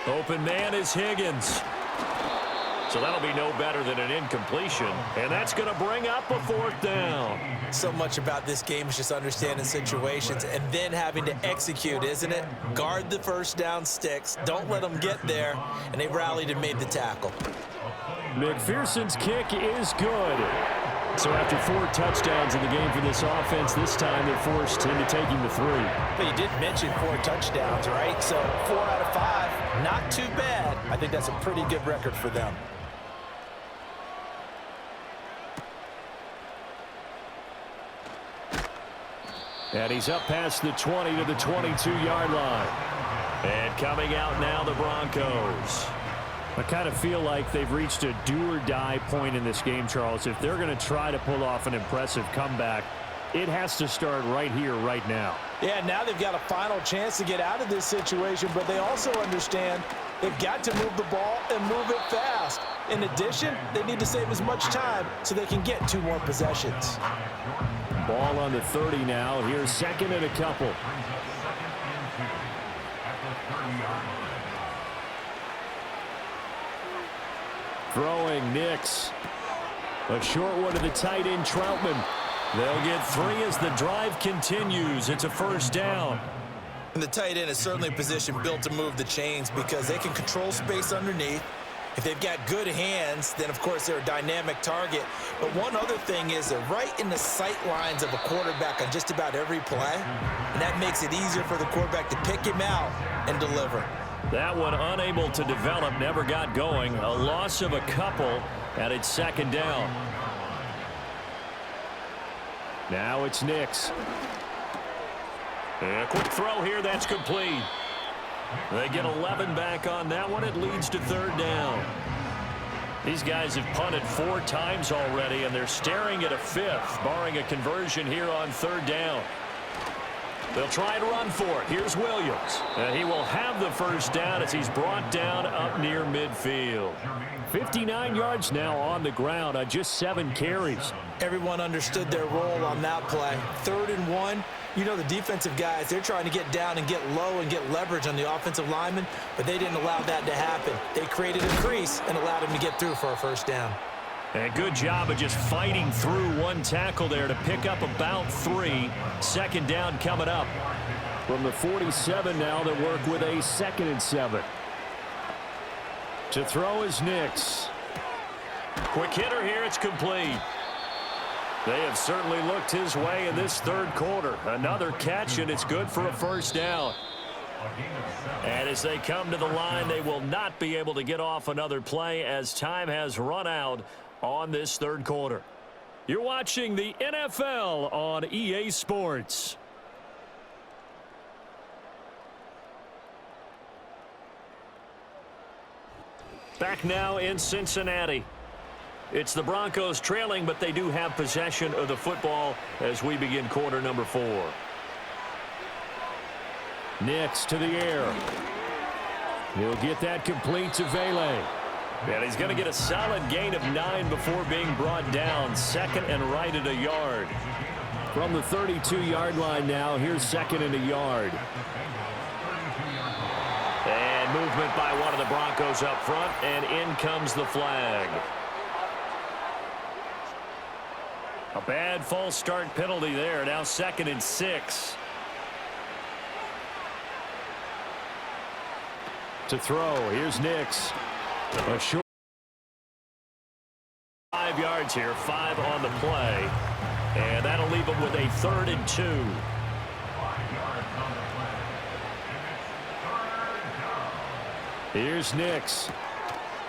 Open man is Higgins. So that'll be no better than an incompletion. And that's going to bring up a 4th down. So much about this game is just understanding situations and then having to execute, isn't it? Guard the first down sticks. Don't let them get there. And they rallied and made the tackle. McPherson's kick is good. So after 4 touchdowns in the game for this offense, this time they're forced into taking the 3. But you did mention 4 touchdowns, right? So 4 out of 5, not too bad. I think that's a pretty good record for them. And he's up past the 20 to the 22-yard line. And coming out now, the Broncos. I kind of feel like they've reached a do-or-die point in this game, Charles. If they're going to try to pull off an impressive comeback, it has to start right here, right now. Yeah, now they've got a final chance to get out of this situation, but they also understand they've got to move the ball and move it fast. In addition, they need to save as much time so they can get 2 more possessions. Ball on the 30 now. Here's 2nd and a couple. Throwing Nix. A short one to the tight end, Troutman. They'll get 3 as the drive continues. It's a 1st down. And the tight end is certainly a position built to move the chains because they can control space underneath. If they've got good hands, then of course they're a dynamic target. But one other thing is they're right in the sight lines of a quarterback on just about every play. And that makes it easier for the quarterback to pick him out and deliver. That one unable to develop, never got going. A loss of a couple, and it's 2nd down. Now it's Nix. A quick throw here, that's complete. They get 11 back on that one. It leads to 3rd down. These guys have punted 4 times already, and they're staring at a 5th, barring a conversion here on 3rd down. They'll try and run for it. Here's Williams. He will have the 1st down as he's brought down up near midfield. 59 yards now on the ground on just 7 carries. Everyone understood their role on that play. 3rd and 1. You know the defensive guys, they're trying to get down and get low and get leverage on the offensive lineman, but they didn't allow that to happen. They created a crease and allowed him to get through for a 1st down. And good job of just fighting through 1 tackle there to pick up about 3. 2nd down coming up. From the 47 now, they work with a 2nd and 7. To throw is Nix. Quick hitter here, it's complete. They have certainly looked his way in this 3rd quarter. Another catch, and it's good for a 1st down. And as they come to the line, they will not be able to get off another play as time has run out on this 3rd quarter. You're watching the NFL on EA Sports. Back now in Cincinnati. It's the Broncos trailing, but they do have possession of the football as we begin quarter number 4. Nix to the air. He'll get that complete to Vele. And he's going to get a solid gain of 9 before being brought down. 2nd and right at a yard. From the 32-yard line now, here's 2nd and a yard. And movement by one of the Broncos up front, and in comes the flag. A bad false start penalty there. Now 2nd and 6. To throw, here's Nix. A short 5 yards here, 5 on the play. And that'll leave them with a 3rd and 2. Here's Nix.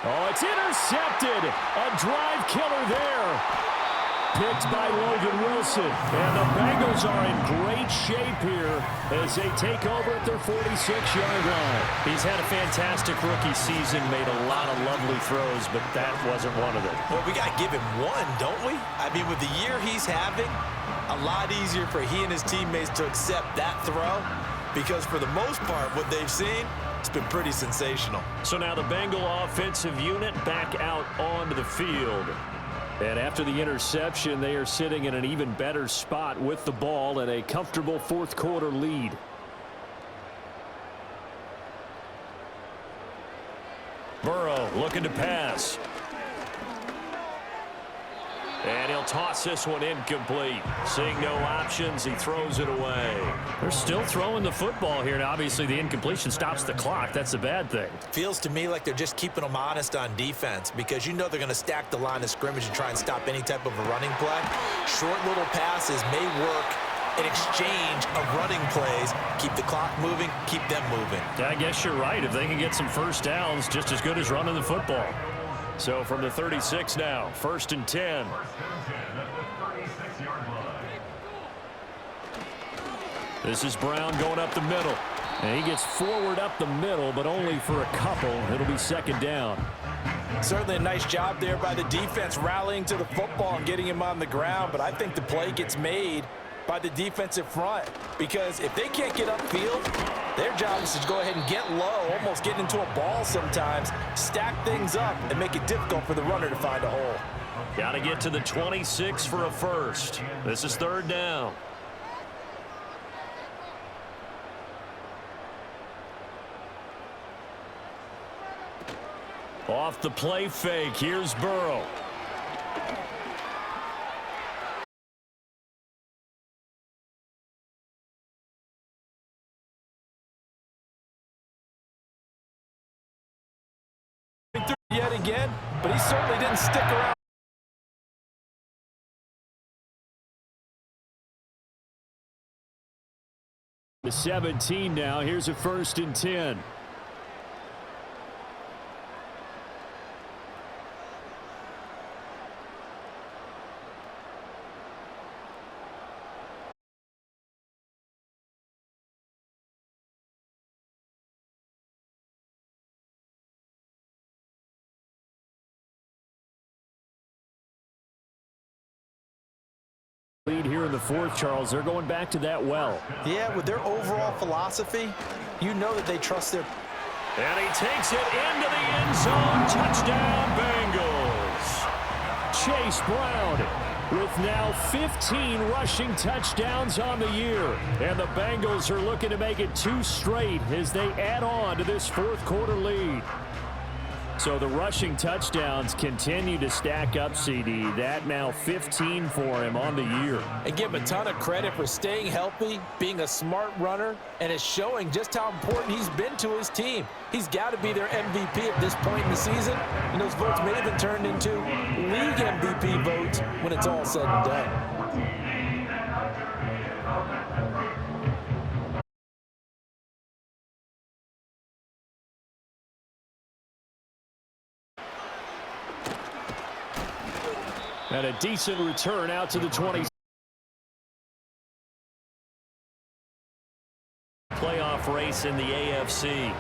Oh, it's intercepted. A drive killer there. Picked by Logan Wilson. And the Bengals are in great shape here as they take over at their 46-yard line. He's had a fantastic rookie season, made a lot of lovely throws, but that wasn't one of them. Well, we got to give him one, don't we? I mean, with the year he's having, a lot easier for he and his teammates to accept that throw because for the most part, what they've seen, it's been pretty sensational. So now the Bengal offensive unit back out onto the field. And after the interception, they are sitting in an even better spot with the ball and a comfortable 4th quarter lead. Burrow looking to pass. And he'll toss this one incomplete. Seeing no options, he throws it away. They're still throwing the football here. Now, obviously, the incompletion stops the clock. That's the bad thing. Feels to me like they're just keeping them honest on defense because you know they're going to stack the line of scrimmage and try and stop any type of a running play. Short little passes may work in exchange of running plays. Keep the clock moving, keep them moving. Yeah, I guess you're right. If they can get some first downs, just as good as running the football. So from the 36 now, 1st and 10. This is Brown going up the middle. And he gets forward up the middle, but only for a couple. It'll be 2nd down. Certainly a nice job there by the defense rallying to the football and getting him on the ground, but I think the play gets made by the defensive front because if they can't get upfield, their job is to go ahead and get low, almost get into a ball sometimes, stack things up, and make it difficult for the runner to find a hole. Got to get to the 26 for a first. This is 3rd down. Off the play fake, here's Burrow. Yet again, but he certainly didn't stick around. The 17 now. Here's a 1st and 10. Lead here in the 4th, Charles. They're going back to that well. Yeah, with their overall philosophy, you know that they trust their... And he takes it into the end zone. Touchdown, Bengals. Chase Brown with now 15 rushing touchdowns on the year. And the Bengals are looking to make it 2 straight as they add on to this 4th quarter lead. So the rushing touchdowns continue to stack up, CD. That now 15 for him on the year. And give him a ton of credit for staying healthy, being a smart runner, and is showing just how important he's been to his team. He's got to be their MVP at this point in the season, and those votes may have been turned into league MVP votes when it's all said and done. And a decent return out to the 20. Playoff race in the AFC.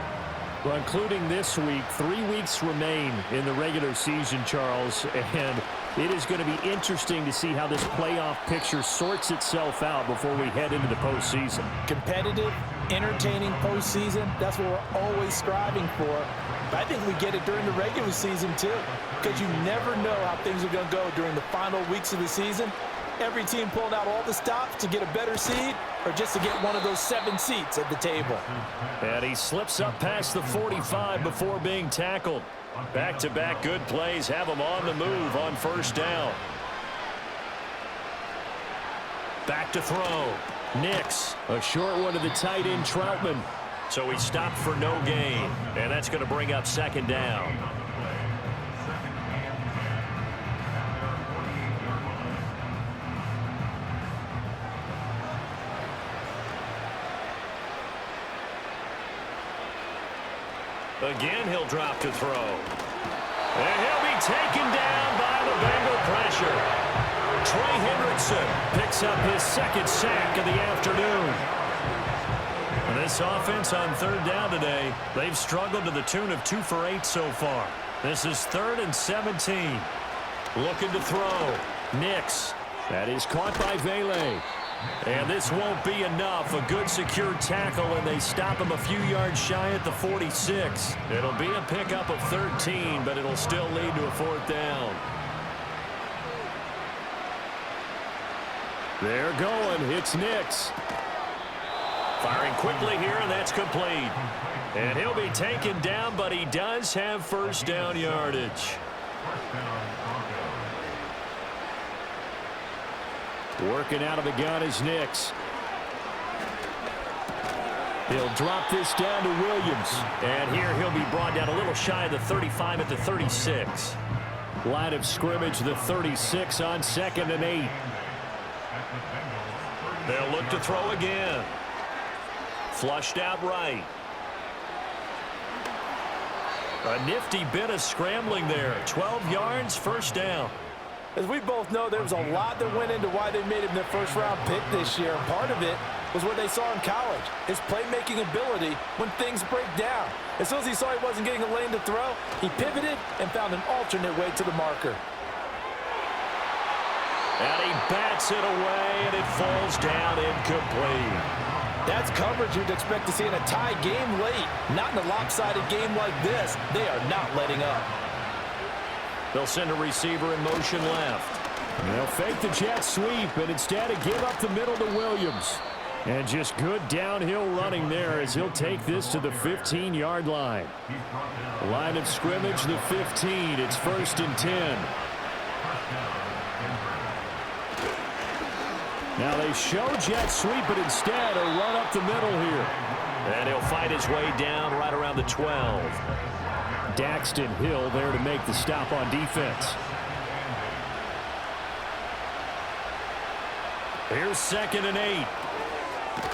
Well, including this week, 3 weeks remain in the regular season, Charles, and it is going to be interesting to see how this playoff picture sorts itself out before we head into the postseason. Competitive, entertaining postseason, that's what we're always striving for. But I think we get it during the regular season, too, because you never know how things are going to go during the final weeks of the season. Every team pulling out all the stops to get a better seed or just to get one of those 7 seats at the table. And he slips up past the 45 before being tackled. Back-to-back good plays have him on the move on 1st down. Back to throw. Nix. A short one to the tight end, Troutman. So he stopped for no gain, and that's going to bring up 2nd down. Again, he'll drop to throw. And he'll be taken down by the Bengal pressure. Trey Hendrickson picks up his 2nd sack of the afternoon. And this offense on 3rd down today, they've struggled to the tune of 2 for 8 so far. This is 3rd and 17. Looking to throw. Nix. That is caught by Vele. And this won't be enough. A good secure tackle, and they stop him a few yards shy at the 46. It'll be a pickup of 13, but it'll still lead to a 4th down. They're going. It's Nix. Firing quickly here, and that's complete. And he'll be taken down, but he does have 1st down yardage. Working out of the gun is Nix. He'll drop this down to Williams. And here he'll be brought down a little shy of the 35 at the 36. Line of scrimmage, the 36 on 2nd and 8. They'll look to throw again. Flushed out right. A nifty bit of scrambling there. 12 yards, first down. As we both know, there was a lot that went into why they made him their first-round pick this year. And part of it was what they saw in college, his playmaking ability when things break down. As soon as he saw he wasn't getting a lane to throw, he pivoted and found an alternate way to the marker. And he bats it away, and it falls down incomplete. That's coverage you'd expect to see in a tie game late. Not in a lopsided game like this. They are not letting up. They'll send a receiver in motion left. They'll fake the jet sweep, and instead give up the middle to Williams. And just good downhill running there as he'll take this to the 15-yard line. Line of scrimmage, the 15. It's 1st and 10. Now they show jet sweep, but instead a run up the middle here. And he'll fight his way down right around the 12. Daxton Hill there to make the stop on defense. Here's 2nd and 8.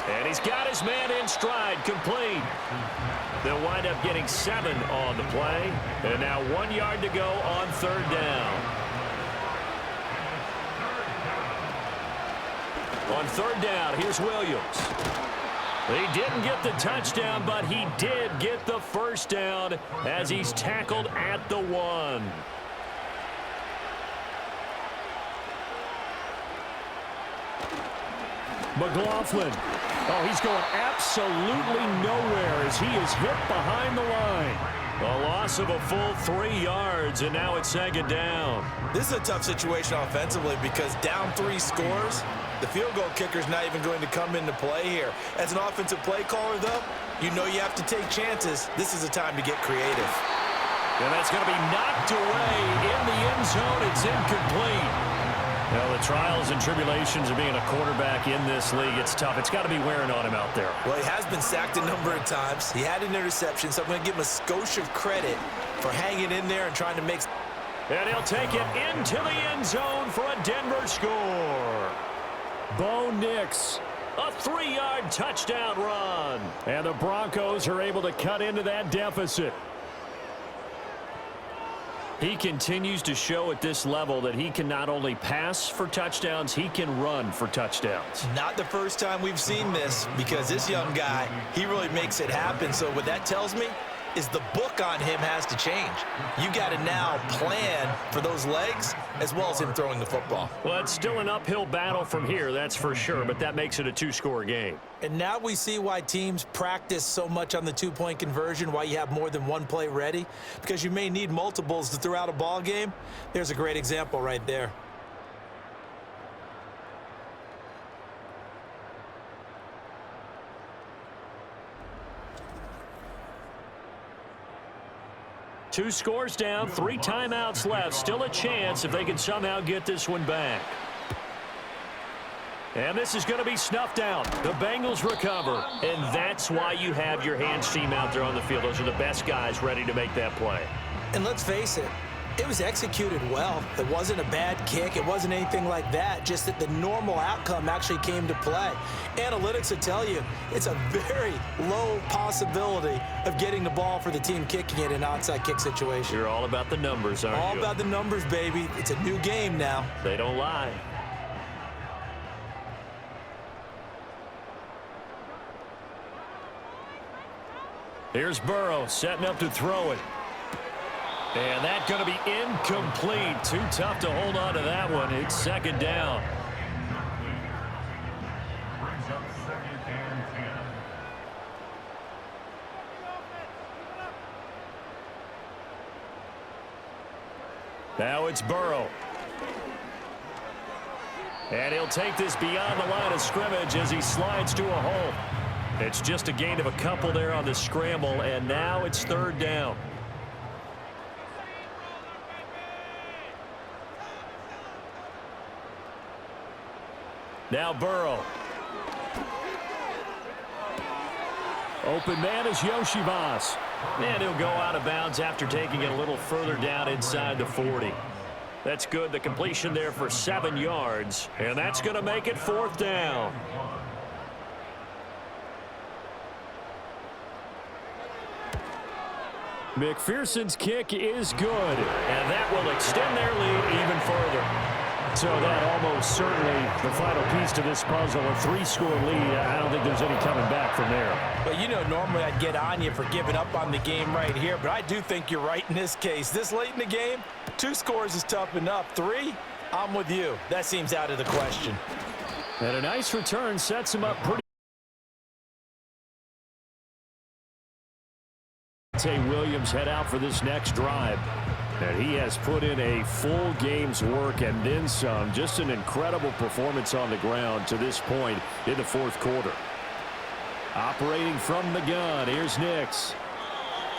And he's got his man in stride, complete. They'll wind up getting 7 on the play. And now 1 yard to go on 3rd down. On 3rd down, here's Williams. He didn't get the touchdown, but he did get the first down as he's tackled at the 1. McLaughlin. Oh, he's going absolutely nowhere as he is hit behind the line. A loss of a full 3 yards, and now it's 2nd down. This is a tough situation offensively because down 3 scores, the field goal kicker's not even going to come into play here. As an offensive play caller, though, you know you have to take chances. This is a time to get creative. And that's going to be knocked away in the end zone. It's incomplete. Well, the trials and tribulations of being a quarterback in this league, it's tough. It's got to be wearing on him out there. Well, he has been sacked a number of times. He had an interception, so I'm going to give him a skosh of credit for hanging in there and trying to make... And he'll take it into the end zone for a Denver score. Bo Nix, a 3-yard touchdown run. And the Broncos are able to cut into that deficit. He continues to show at this level that he can not only pass for touchdowns, he can run for touchdowns. Not the first time we've seen this, because this young guy, he really makes it happen. So what that tells me is the book on him has to change. You got to now plan for those legs as well as him throwing the football. Well, it's still an uphill battle from here, that's for sure, but that makes it a 2-score game. And now we see why teams practice so much on the 2-point conversion, why you have more than one play ready, because you may need multiples to throw out a ball game. There's a great example right there. Two scores down, 3 timeouts left. Still a chance if they can somehow get this one back. And this is going to be snuffed out. The Bengals recover. And that's why you have your hands team out there on the field. Those are the best guys ready to make that play. And let's face it, it was executed well. It wasn't a bad kick. It wasn't anything like that. Just that the normal outcome actually came to play. Analytics will tell you it's a very low possibility of getting the ball for the team kicking it in an onside kick situation. You're all about the numbers, aren't you? All about the numbers, baby. It's a new game now. They don't lie. Here's Burrow setting up to throw it. And that's going to be incomplete. Too tough to hold on to that one. It's 2nd down. Brings up 2nd and 10. Now it's Burrow. And he'll take this beyond the line of scrimmage as he slides to a hole. It's just a gain of a couple there on the scramble, and now it's 3rd down. Now Burrow. Open man is Yoshivas. And he'll go out of bounds after taking it a little further down inside the 40. That's good. The completion there for 7 yards. And that's going to make it 4th down. McPherson's kick is good. And that will extend their lead even further. So that almost certainly the final piece to this puzzle, a 3-score lead. I don't think there's any coming back from there. Well, you know, normally I'd get on you for giving up on the game right here, but I do think you're right in this case. This late in the game, 2 scores is tough enough. 3, I'm with you. That seems out of the question. And a nice return sets him up pretty. Williams head out for this next drive. And he has put in a full game's work and then some. Just an incredible performance on the ground to this point in the 4th quarter. Operating from the gun, here's Nix.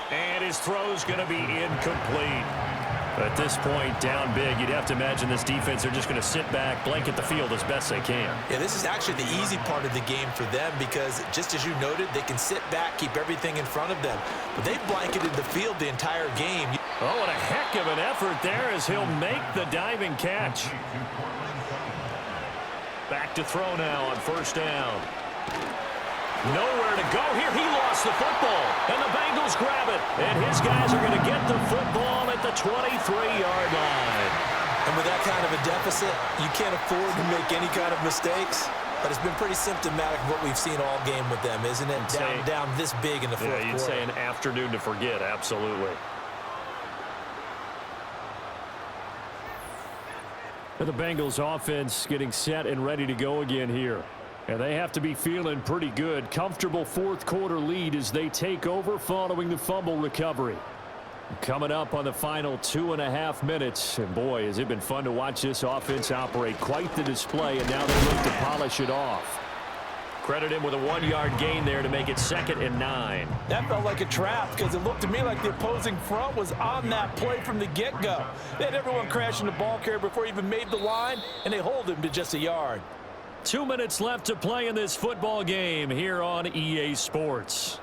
And his throw's going to be incomplete. At this point, down big, you'd have to imagine this defense are just going to sit back, blanket the field as best they can. Yeah, this is actually the easy part of the game for them because, just as you noted, they can sit back, keep everything in front of them. But they've blanketed the field the entire game. Oh, and a heck of an effort there as he'll make the diving catch. Back to throw now on 1st down. Nowhere to go here. He lost the football, and the Bengals grab it. And his guys are going to get the football at the 23-yard line. And with that kind of a deficit, you can't afford to make any kind of mistakes. But it's been pretty symptomatic of what we've seen all game with them, isn't it? Down this big in the 4th quarter. Yeah, you'd say an afternoon to forget, absolutely. The Bengals offense getting set and ready to go again here. And they have to be feeling pretty good. Comfortable 4th quarter lead as they take over following the fumble recovery. Coming up on the final 2.5 minutes. And boy, has it been fun to watch this offense operate. Quite the display, and now they look to polish it off. Credit him with a 1-yard gain there to make it 2nd and 9. That felt like a trap because it looked to me like the opposing front was on that play from the get-go. They had everyone crashing the ball carrier before he even made the line, and they hold him to just a yard. 2 minutes left to play in this football game here on EA Sports.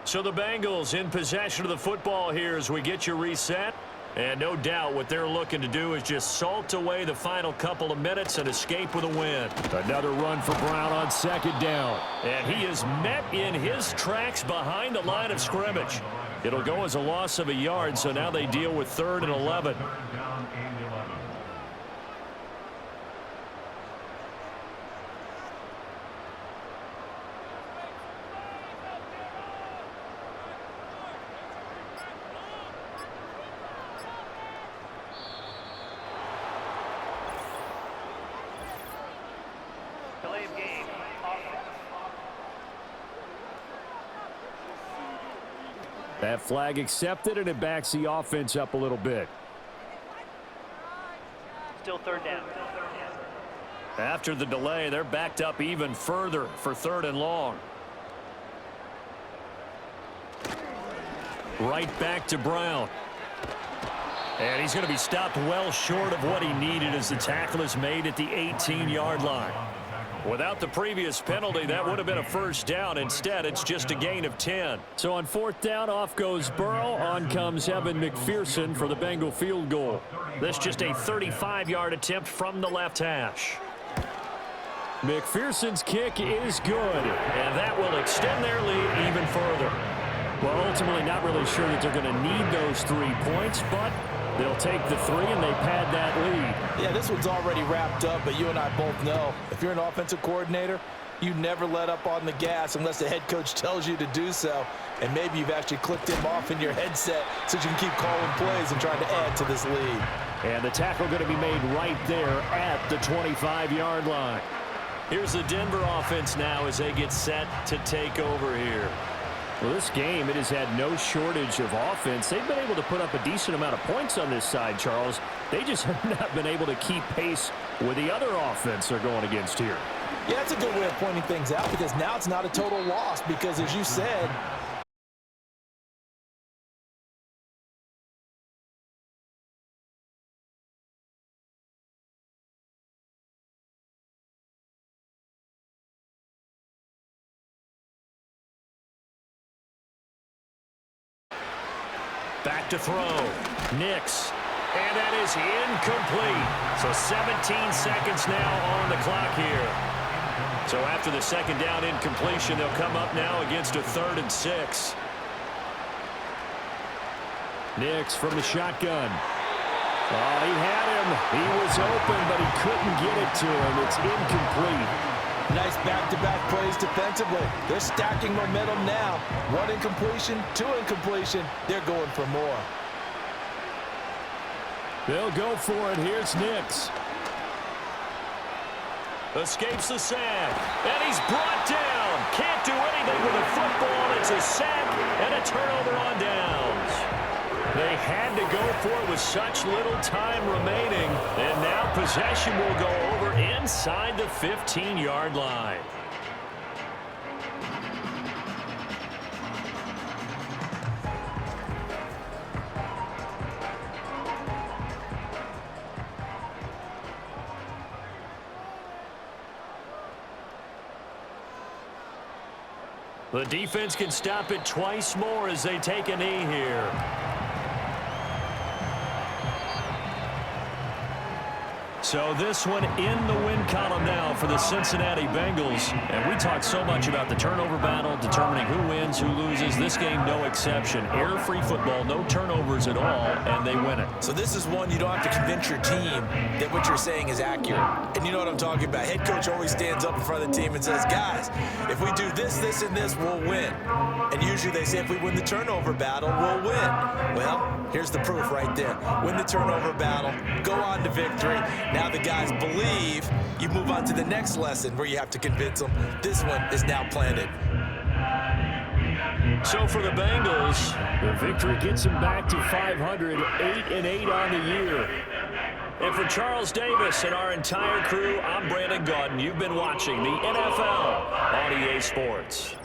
So the Bengals in possession of the football here as we get you reset. And no doubt what they're looking to do is just salt away the final couple of minutes and escape with a win. Another run for Brown on 2nd down. And he is met in his tracks behind the line of scrimmage. It'll go as a loss of a yard, so now they deal with 3rd and 11. That flag accepted, and it backs the offense up a little bit. Still 3rd down. After the delay, they're backed up even further for 3rd and long. Right back to Brown. And he's going to be stopped well short of what he needed as the tackle is made at the 18-yard line. Without the previous penalty, that would have been a 1st down. Instead, it's just a gain of 10. So on 4th down, off goes Burrow. On comes Evan McPherson for the Bengal field goal. This just a 35-yard attempt from the left hash. McPherson's kick is good. And that will extend their lead even further. Well, ultimately not really sure that they're going to need those 3 points, but they'll take the 3 and they pad that lead. Yeah, this one's already wrapped up, but you and I both know if you're an offensive coordinator, you never let up on the gas unless the head coach tells you to do so. And maybe you've actually clicked him off in your headset so you can keep calling plays and trying to add to this lead. And the tackle going to be made right there at the 25-yard line. Here's the Denver offense now as they get set to take over here. Well, this game, it has had no shortage of offense. They've been able to put up a decent amount of points on this side, Charles. They just have not been able to keep pace with the other offense they're going against here. Yeah, that's a good way of pointing things out because now it's not a total loss because, as you said, Back to throw. Nix. And that is incomplete. So 17 seconds now on the clock here. So after the second down incompletion, they'll come up now against a 3rd and 6. Nix from the shotgun. Oh, he had him. He was open, but he couldn't get it to him. It's incomplete. Nice back-to-back plays defensively. They're stacking momentum now. 1 incompletion, 2 incompletion. They're going for more. They'll go for it. Here's Nix. Escapes the sack. And he's brought down. Can't do anything with the football. It's a sack and a turnover on downs. They had to go for it with such little time remaining. And now possession will go over inside the 15-yard line. The defense can stop it twice more as they take a knee here. So this one in the win column now for the Cincinnati Bengals. And we talked so much about the turnover battle, determining who wins, who loses. This game, no exception. Error-free football, no turnovers at all, and they win it. So this is one you don't have to convince your team that what you're saying is accurate. And you know what I'm talking about. Head coach always stands up in front of the team and says, guys, if we do this, this, and this, we'll win. And usually they say if we win the turnover battle, we'll win. Well, here's the proof right there. Win the turnover battle, go on to victory. Now the guys believe. You move on to the next lesson where you have to convince them. This one is now planted. So for the Bengals, the victory gets them back to 500, 8-8 on the year. And for Charles Davis and our entire crew, I'm Brandon Gaudin. You've been watching the NFL on EA Sports.